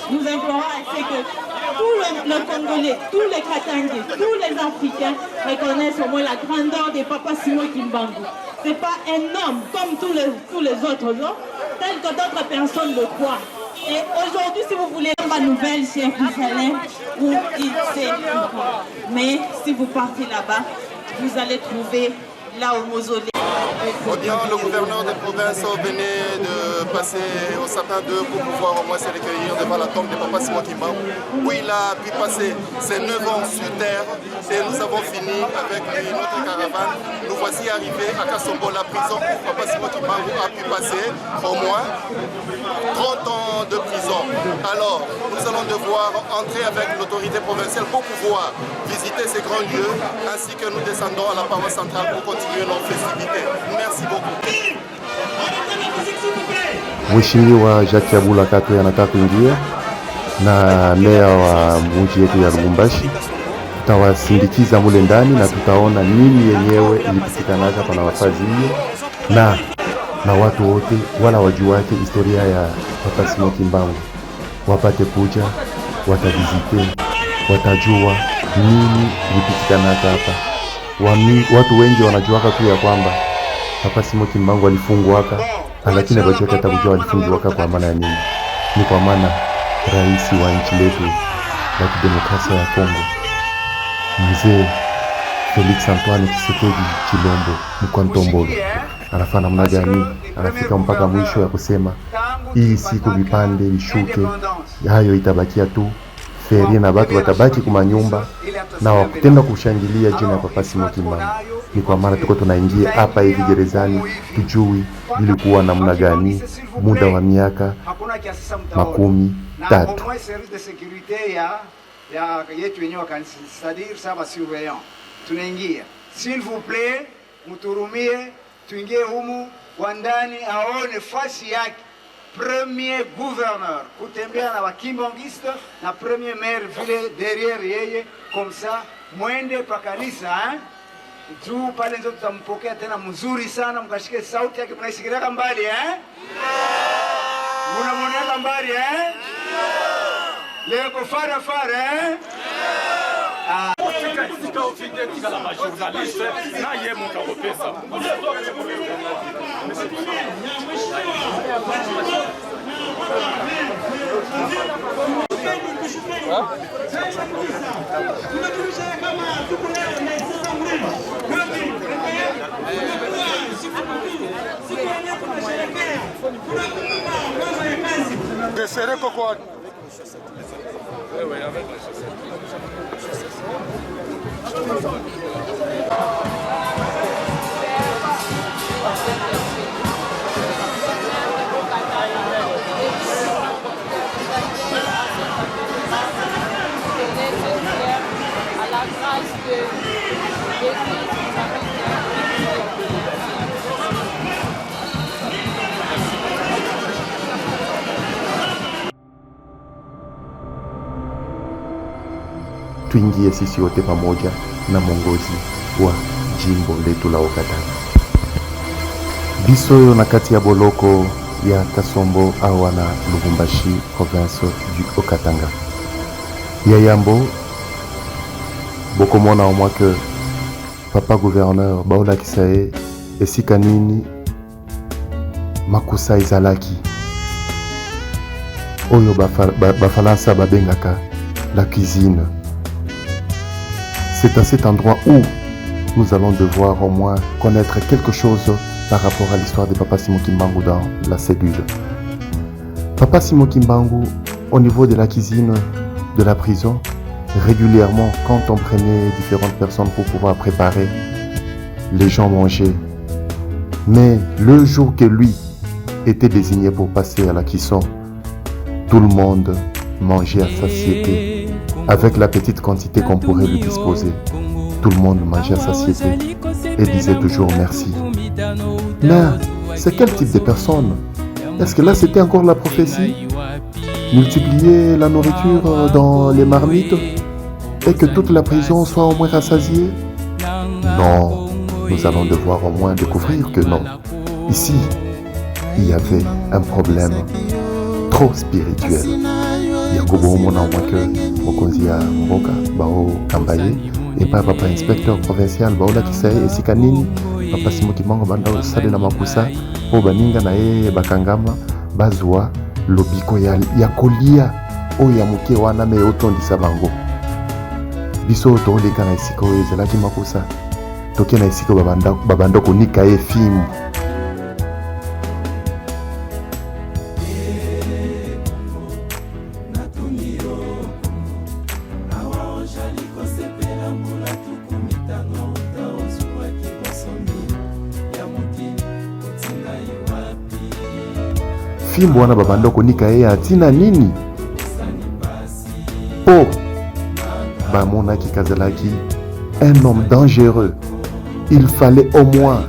S12: Nous implorons c'est que tout le Congolais, tous les Katangais, tous les Africains reconnaissent au moins la grandeur de Papa Simon Kimbangu. Ce n'est pas un homme comme tous les autres hommes, tel que d'autres personnes le croient. Et aujourd'hui, si vous voulez ma nouvelle chez Jérusalem, où il s'est encore. Mais si vous partez là-bas, vous allez trouver là au mausolée.
S2: Le gouverneur de province venait de passer au sapin 2 pour pouvoir au moins se recueillir devant la tombe de Papa Simon Kimbangu, où il a pu passer ses 9 ans sur terre et nous avons fini avec lui notre caravane. Nous voici arrivés à Kasombo, la prison où Papa Simon Kimbangu a pu passer au moins 30 ans de prison. Alors, nous allons devoir entrer avec l'autorité provinciale pour pouvoir visiter ces grands lieux, ainsi que nous descendons à la paroisse centrale pour continuer nos festivités. Merci beaucoup.
S8: Mheshimiwa Jacques Yabula Katwe anataka kuingia na meya wa mji yetu ya Lubumbashi. Tutawasindikiza mule ndani na tutaona nini yenyewe ilipitikanaga kwa nafasi hiyo, na watu wote wala wajuake historia ya Papa Simon Kimbangu wapate kuja, watavizite, watajua nini ilipitikanaga hapa. Watu wengi wanajuaka tu ya kwamba Papa Simon Kimbangu alifungwaka, lakini hawajui hata kujua alifungwaka kwa maana ya nini. Ni kwa maana rais wa nchi letu ya kidemokrasia ya Kongo, Mzee Felix Antoine Tshisekedi Chilombo Mkontombolo, anafanya namna gani, anafika mpaka mwisho ya kusema hii siku vipande vishuke, hayo itabakia tu feria na watu watabaki kwa nyumba na wakutenda kushangilia jina ya Papa Simon Kimbangu. Ni kwa maana tuko tunaingia hapa hivi gerezani, tujui ilikuwa namna gani muda wa miaka 13.
S7: Service de sécurité ya yetu wenyewe kanisa, c'est-à-dire ça va surveillant. Tunaingia. S'il vous plaît, mturumie, tuingie humu kwa ndani aone fasi yake. Premier gouverneur kutembea na wakimbangiste na premier maire vile derrière yeye, comme ça mwende pa kanisa juu pale ndio tutampokea tena mzuri sana, mkashike sauti yake, mnaisikia mbali mnamuona mbali leo kwa fara tika la journaliste na yeye mtakopesa
S10: Desere kokoni.
S8: Tuingie sisi wote pamoja na mwongozi wa jimbo letu la Okatanga. Biso na kati ya boloko ya Kasombo awa na Lubumbashi province du Okatanga. Yayambo bokomona au moins que papa gouverneur baola kisae esika nini makusa izalaki oyo bafalansa babengaka la cuisine. C'est à cet endroit où nous allons devoir au moins connaître quelque chose par rapport à l'histoire de Papa Simon Kimbangu dans la cellule. Papa Simon Kimbangu, au niveau de la cuisine de la prison, régulièrement, quand on prenait différentes personnes pour pouvoir préparer, les gens mangeaient. Mais le jour que lui était désigné pour passer à la cuisson, tout le monde mangeait à satiété, avec la petite quantité qu'on pourrait lui disposer. Tout le monde mangeait à satiété et disait toujours merci. Mais c'est quel type de personne? Est-ce que là c'était encore la prophétie? Multiplier la nourriture dans les marmites et que toute la prison soit au moins rassasiée? Non, nous allons devoir au moins découvrir que non. Ici, il y avait un problème trop spirituel. Yakobo mona au moins que Mokonzia Mboka, Bao Kambaye, et pas papa inspecteur provincial, Bao la Kisae et Sikanini, papa Simon Kimbangu banda usade na makusa, po baninga na bakangama, bazwa, lobiko ya kolia, o ya muke wana me otondisa bango. Biso otondeka na esiko ezelaki makusa, toke na esiko babanda konika fimu. Fimbo wana babanda konika atina nini? Po bamonaki kazalaki un homme dangereux. Il fallait au moins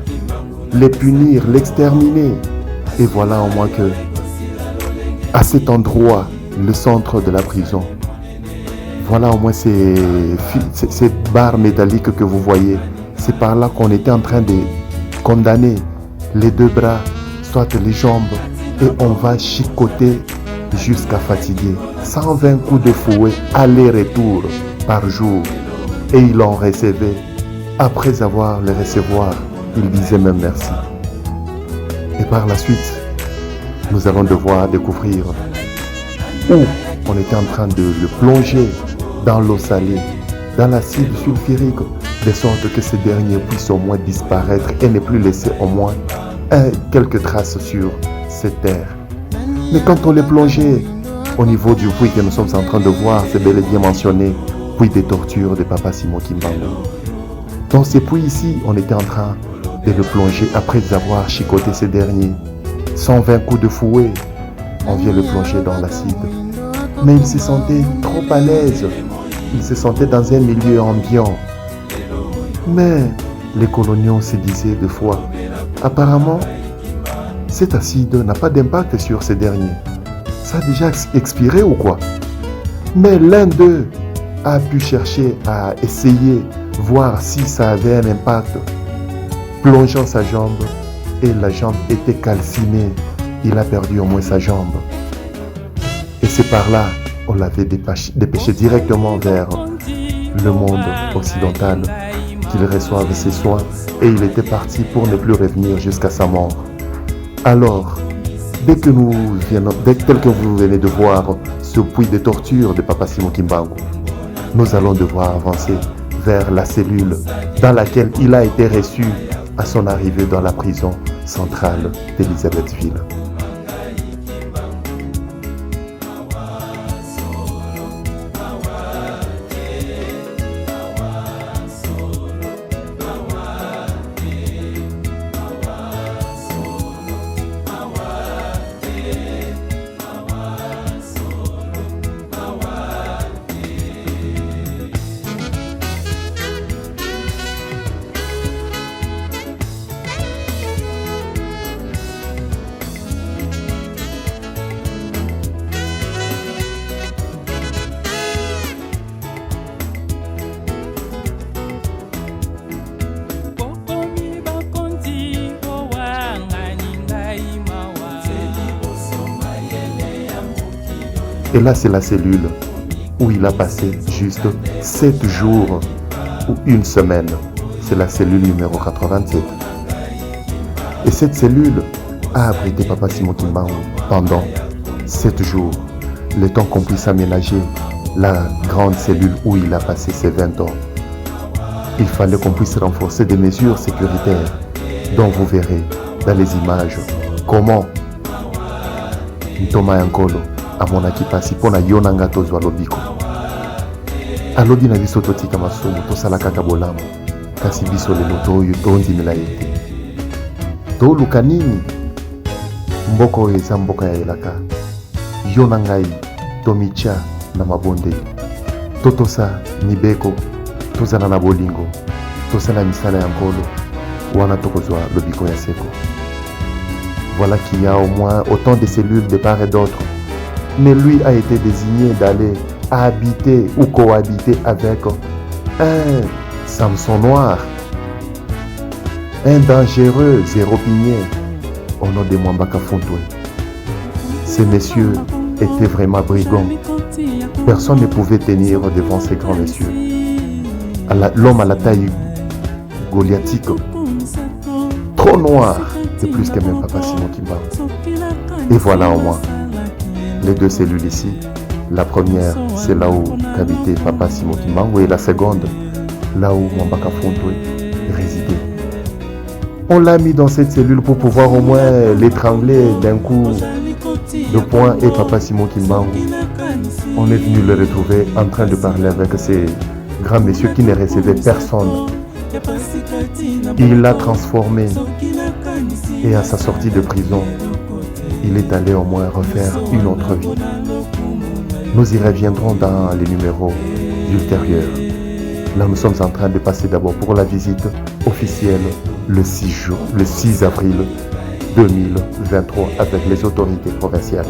S8: les punir, l'exterminer. Et voilà au moins que à cet endroit, le centre de la prison, voilà au moins ces barres métalliques que vous voyez. C'est par là qu'on était en train de condamner les deux bras, soit les jambes, et on va chicoter jusqu'à fatiguer. 120 coups de fouet aller-retour par jour. Et il en recevait. Après avoir le recevoir, il disait même merci. Et par la suite, nous allons devoir découvrir où on était en train de le plonger dans l'eau salée, dans l'acide sulfurique, de sorte que ce dernier puisse au moins disparaître et ne plus laisser au moins quelques traces sur cette terre. Mais quand on les plongeait au niveau du puits que nous sommes en train de voir, c'est bel et bien mentionné, puits des tortures de Papa Simon Kimbangu. Dans ces puits ici, on était en train de le plonger après avoir chicoté ces derniers. 120 coups de fouet, on vient le plonger dans l'acide. Mais il se sentait trop à l'aise, il se sentait dans un milieu ambiant. Mais les coloniaux se disaient deux fois, apparemment, cet acide n'a pas d'impact sur ces derniers. Ça a déjà expiré ou quoi? Mais l'un d'eux a pu chercher à essayer, voir si ça avait un impact. Plongeant sa jambe, et la jambe était calcinée. Il a perdu au moins sa jambe. Et c'est par là, on l'avait dépêché directement vers le monde occidental, qu'il reçoive ses soins, et il était parti pour ne plus revenir jusqu'à sa mort. Alors, tel que vous venez de voir ce puits de torture de Papa Simon Kimbangu, nous allons devoir avancer vers la cellule dans laquelle il a été reçu à son arrivée dans la prison centrale d'Elisabethville. Et là, c'est la cellule où il a passé juste 7 jours ou une semaine. C'est la cellule numéro 87. Et cette cellule a abrité Papa Simon Kimbangu pendant 7 jours. Le temps qu'on puisse aménager la grande cellule où il a passé ses 20 ans. Il fallait qu'on puisse renforcer des mesures sécuritaires dont vous verrez dans les images comment ntoma ya nkolo amonaki pasi mpo na yo na nga tozwa lobiko. Alobi na biso totika masumu tosala kaka bolamu, kasi biso lelo toyo tondimela ye te. Toluka nini? Mboka oyo eza mboka ya elaka. Yo na ngai tomitia na mabonde, totosa mibeko, tozala na bolingo, tosala misala ya nkolo wana tokozwa lobiko ya seko. Voilà qu'il y a au moins autant de cellules de part et d'autre. Mais lui a été désigné d'aller habiter ou cohabiter avec un Samson noir, un dangereux zéro-pigné au nom de Mwambaka Fontoué. Ces messieurs étaient vraiment brigands. Personne ne pouvait tenir devant ces grands messieurs. L'homme à la taille goliathique, trop noir, c'est plus que même Papa Simon Kimbangu. Et voilà au moins les deux cellules ici. La première, c'est là où habitait Papa Simon Kimbangu, et la seconde, là où Mwambaka Fontoué résidait. On l'a mis dans cette cellule pour pouvoir au moins l'étrangler d'un coup de poing, et Papa Simon Kimbangu, on est venu le retrouver en train de parler avec ces grands messieurs qui ne recevaient personne. Il l'a transformé, et à sa sortie de prison, il est allé au moins refaire une autre vie. Nous y reviendrons dans les numéros ultérieurs. Là, nous sommes en train de passer d'abord pour la visite officielle le 6 avril 2023 avec les autorités provinciales.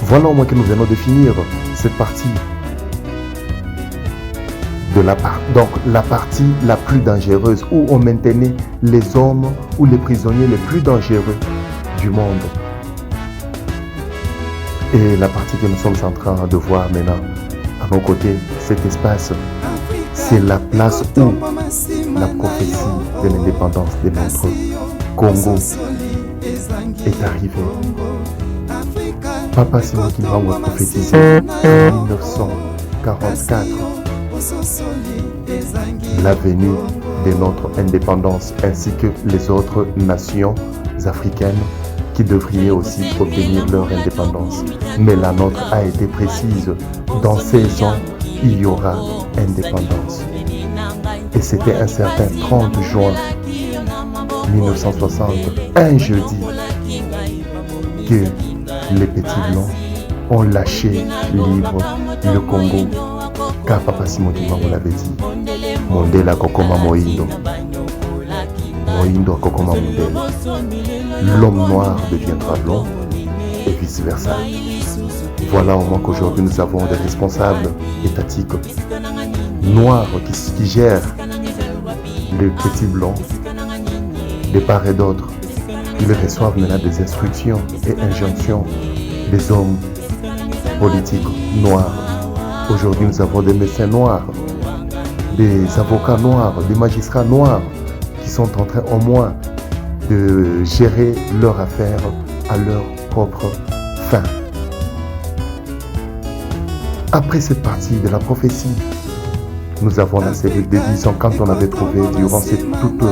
S8: Voilà au moins que nous venons de finir cette partie de donc la partie la plus dangereuse où on maintenait les hommes ou les prisonniers les plus dangereux du monde. Et la partie que nous sommes en train de voir maintenant à nos côtés, cet espace, c'est la place où la prophétie de l'indépendance de notre Congo est arrivée. Papa Simon Kimbangu a prophétisé en 1944 la venue de notre indépendance ainsi que les autres nations africaines qui devraient aussi obtenir leur indépendance. Mais la nôtre a été précise. Dans 16 ans, il y aura indépendance. Et c'était un certain 30 juin 1960, un jeudi, que les petits blancs ont lâché libre le Congo, car Papa Simon Kimbangu l'avait dit. Mondela kokoma Moindo, Moindo kokoma Mondela. L'homme noir deviendra blanc et vice versa. Voilà au moins qu'aujourd'hui nous avons des responsables étatiques noirs qui gèrent les petits blancs de part et d'autre. Ils reçoivent maintenant des instructions et injonctions des hommes politiques noirs. Aujourd'hui, nous avons des médecins noirs, des avocats noirs, des magistrats noirs qui sont en train au moins de gérer leurs affaires à leur propre fin. Après cette partie de la prophétie, nous avons la cellule de 10 ans quand on avait trouvé durant ces toutes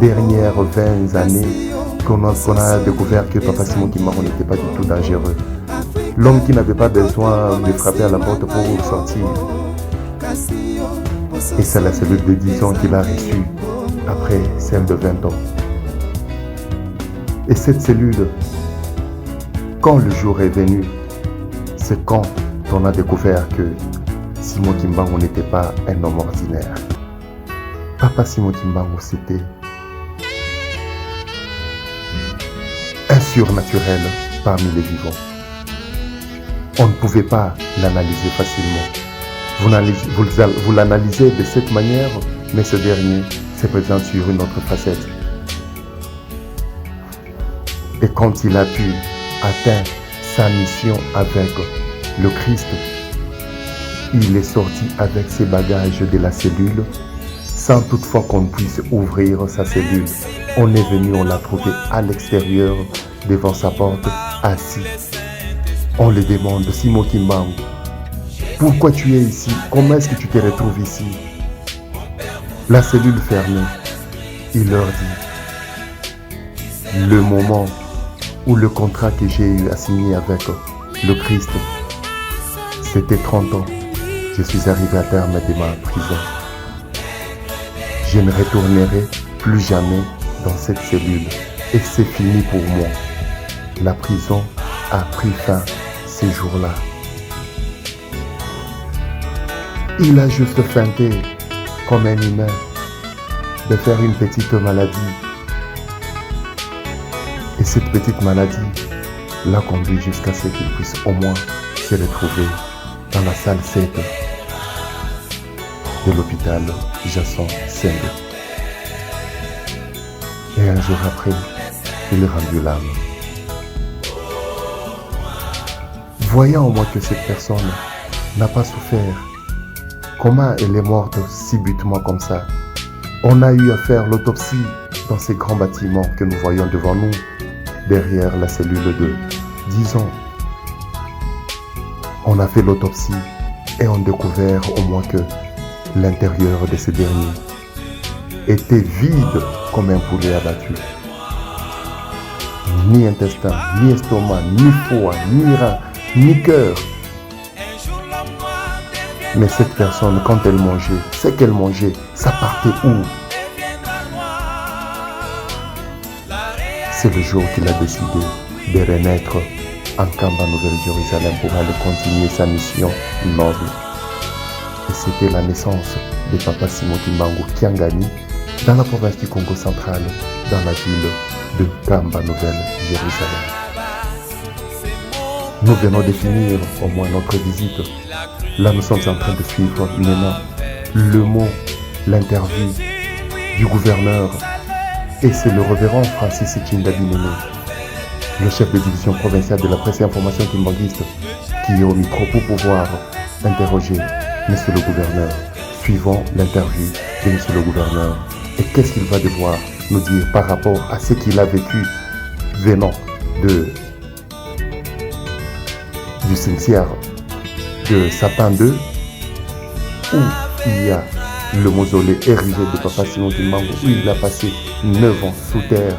S8: dernières 20 années qu'on a découvert que Papa Simon Kimbangu n'était pas du tout dangereux. L'homme qui n'avait pas besoin de frapper à la porte pour sortir. Et c'est la cellule de 10 ans qu'il a reçue après celle de 20 ans. Et cette cellule, quand le jour est venu, c'est quand on a découvert que Simon Kimbangu n'était pas un homme ordinaire. Papa Simon Kimbangu, c'était un surnaturel parmi les vivants. On ne pouvait pas l'analyser facilement. Vous l'analysez de cette manière, mais ce dernier se présente sur une autre facette. Et quand il a pu atteindre sa mission avec le Christ, il est sorti avec ses bagages de la cellule sans toutefois qu'on puisse ouvrir sa cellule On est venu, on l'a trouvé à l'extérieur, devant sa porte, assis. On lui demande, Simon Kimbangu, pourquoi tu es ici? Comment est-ce que tu te retrouves ici? La cellule fermée, il leur dit, le moment où le contrat que j'ai eu à signer avec le Christ, c'était 30 ans. Je suis arrivé à terme de ma prison. Je ne retournerai plus jamais dans cette cellule. Et c'est fini pour moi. La prison a pris fin ces jours-là. Il a juste feinté, comme un humain, de faire une petite maladie. Et cette petite maladie l'a conduit jusqu'à ce qu'il puisse au moins se retrouver dans la salle 7 de l'hôpital Jason Sendé. Et un jour après, il est rendu l'âme. Voyant au moins que cette personne n'a pas souffert, comment elle est morte subitement comme ça? On a eu à faire l'autopsie dans ces grands bâtiments que nous voyons devant nous, derrière la cellule de 10 ans. On a fait l'autopsie et on a découvert au moins que l'intérieur de ce dernier était vide comme un poulet abattu. Ni intestin, ni estomac, ni foie, ni rein, ni cœur. Mais cette personne, quand elle mangeait, ce qu'elle mangeait, ça partait où? C'est le jour qu'il a décidé de renaître en Kamba Nouvelle-Jérusalem pour aller continuer sa mission noble. Et c'était la naissance de Papa Simon Kimbangu Kiangani dans la province du Congo central, dans la ville de Kamba Nouvelle-Jérusalem. Nous venons de finir au moins notre visite. Là, nous sommes en train de suivre maintenant le mot, l'interview du gouverneur. Et c'est le révérend Francis Tchindabinene, le chef de division provinciale de la presse et information kimbanguiste, qui est au micro pour pouvoir interroger Monsieur le gouverneur. Suivons l'interview de Monsieur le gouverneur. Et qu'est-ce qu'il va devoir nous dire par rapport à ce qu'il a vécu venant du cimetière de Sapin 2, où il y a le mausolée érigé de Papa Simon Kimbangu, où il a passé 9 ans sous terre.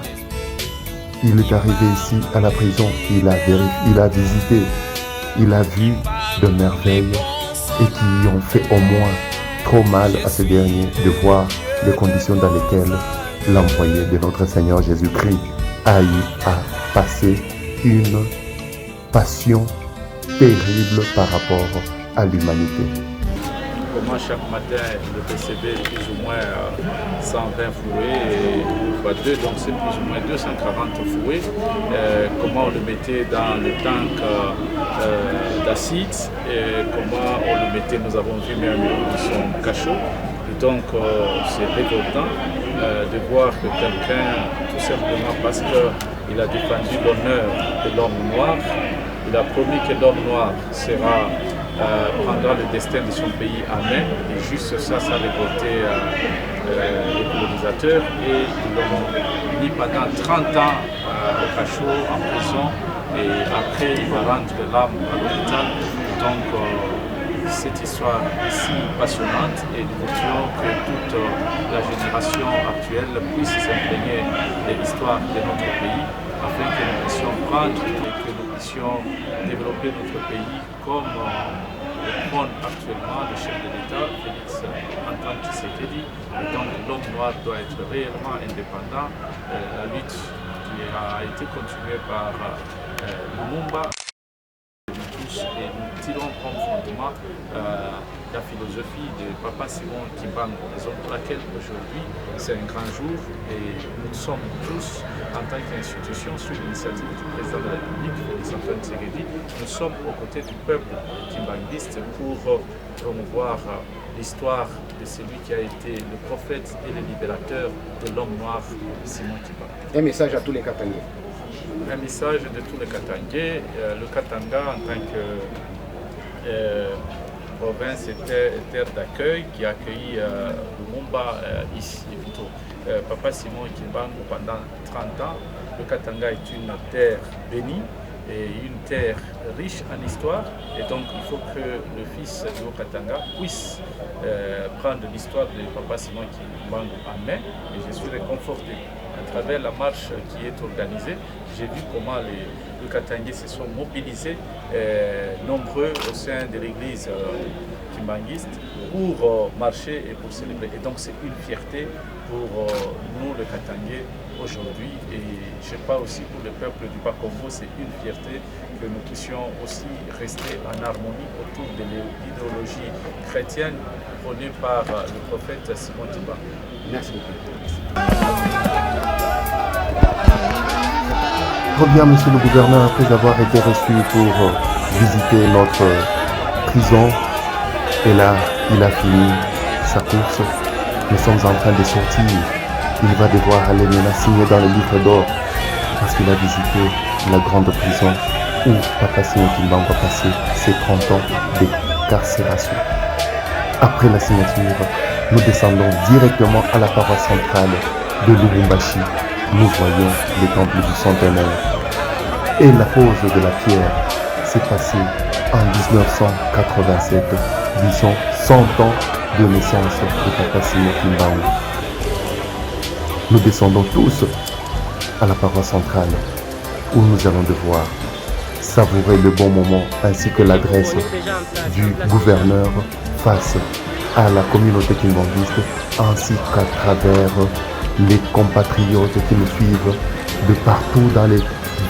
S8: Il est arrivé ici à la prison, il a visité, il a vu de merveilles et qui ont fait au moins trop mal à ce dernier de voir les conditions dans lesquelles l'envoyé de notre Seigneur Jésus-Christ a eu à passer une passion terrible par rapport à l'humanité.
S13: Comment chaque matin le PCB est plus ou moins 120 fouets fois 2, donc c'est plus ou moins 240 fouets. Comment on le mettait dans le tank d'acide, comment on le mettait, nous avons vu même son cachot. Et donc c'est révoltant de voir que quelqu'un, tout simplement parce qu'il a défendu l'honneur de l'homme noir, il a promis que l'homme noir prendra le destin de son pays à main, et juste ça a révolté les colonisateurs, et ils l'ont mis pendant 30 ans au cachot, en prison, et après il va rendre l'âme à l'hôpital. Donc cette histoire est si passionnante, et nous voudrions que toute la génération actuelle puisse s'imprégner de l'histoire de notre pays, afin que nous puissions prendre et que nous puissions développer notre pays comme le prône actuellement le chef de l'État, Félix Antoine Tshisekedi. Et donc l'homme noir doit être réellement indépendant. La lutte qui a été continuée par Lumumba. Et nous tirons comme fondement la philosophie de Papa Simon Kimbangu, raison pour laquelle aujourd'hui c'est un grand jour, et nous sommes tous, en tant qu'institution, sous l'initiative du président de la République, Félix Antoine Tshisekedi, nous sommes aux côtés du peuple kimbanguiste pour promouvoir l'histoire de celui qui a été le prophète et le libérateur de l'homme noir, Simon Kimbangu.
S14: Un message à tous les Katangais.
S13: Un message de tous les Katangais. Le Katanga, en tant province et terre d'accueil qui a accueilli Lumumba ici. Papa Simon Kimbangu pendant 30 ans. Le Katanga est une terre bénie et une terre riche en histoire. Et donc il faut que le fils du Katanga puisse prendre l'histoire de Papa Simon Kimbangu en main. Et je suis réconforté. À travers la marche qui est organisée, j'ai vu comment les Katangais se sont mobilisés, nombreux au sein de l'église kimbanguiste, pour marcher et pour célébrer. Et donc c'est une fierté pour nous, les Katangais, aujourd'hui. Et je parle aussi pour le peuple du Bas-Congo, c'est une fierté que nous puissions aussi rester en harmonie autour de l'idéologie chrétienne prônée par le prophète Simon Kimbangu.
S8: Merci beaucoup. Revient monsieur le gouverneur après avoir été reçu pour visiter notre prison. Et là, il a fini sa course. Nous sommes en train de sortir. Il va devoir aller maintenant signer dans le livre d'or parce qu'il a visité la grande prison où Papa Simon Kimbangu a passé ses 30 ans d'incarcération. Après la signature, nous descendons directement à la paroisse centrale de Lubumbashi. Nous voyons le temple du centenaire. Et la pose de la pierre s'est passée en 1987, disons 100 ans de naissance de Papa Simon Kimbangu. Nous descendons tous à la paroisse centrale où nous allons devoir savourer le bon moment ainsi que l'adresse du gouverneur face à la communauté kimbanguiste ainsi qu'à travers les compatriotes qui nous suivent de partout dans les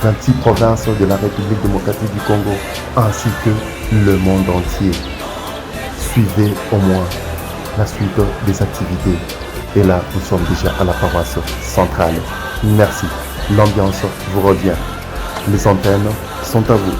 S8: 26 provinces de la République démocratique du Congo ainsi que le monde entier. Suivez au moins la suite des activités. Et là, nous sommes déjà à la paroisse centrale. Merci. L'ambiance vous revient. Les antennes sont à vous.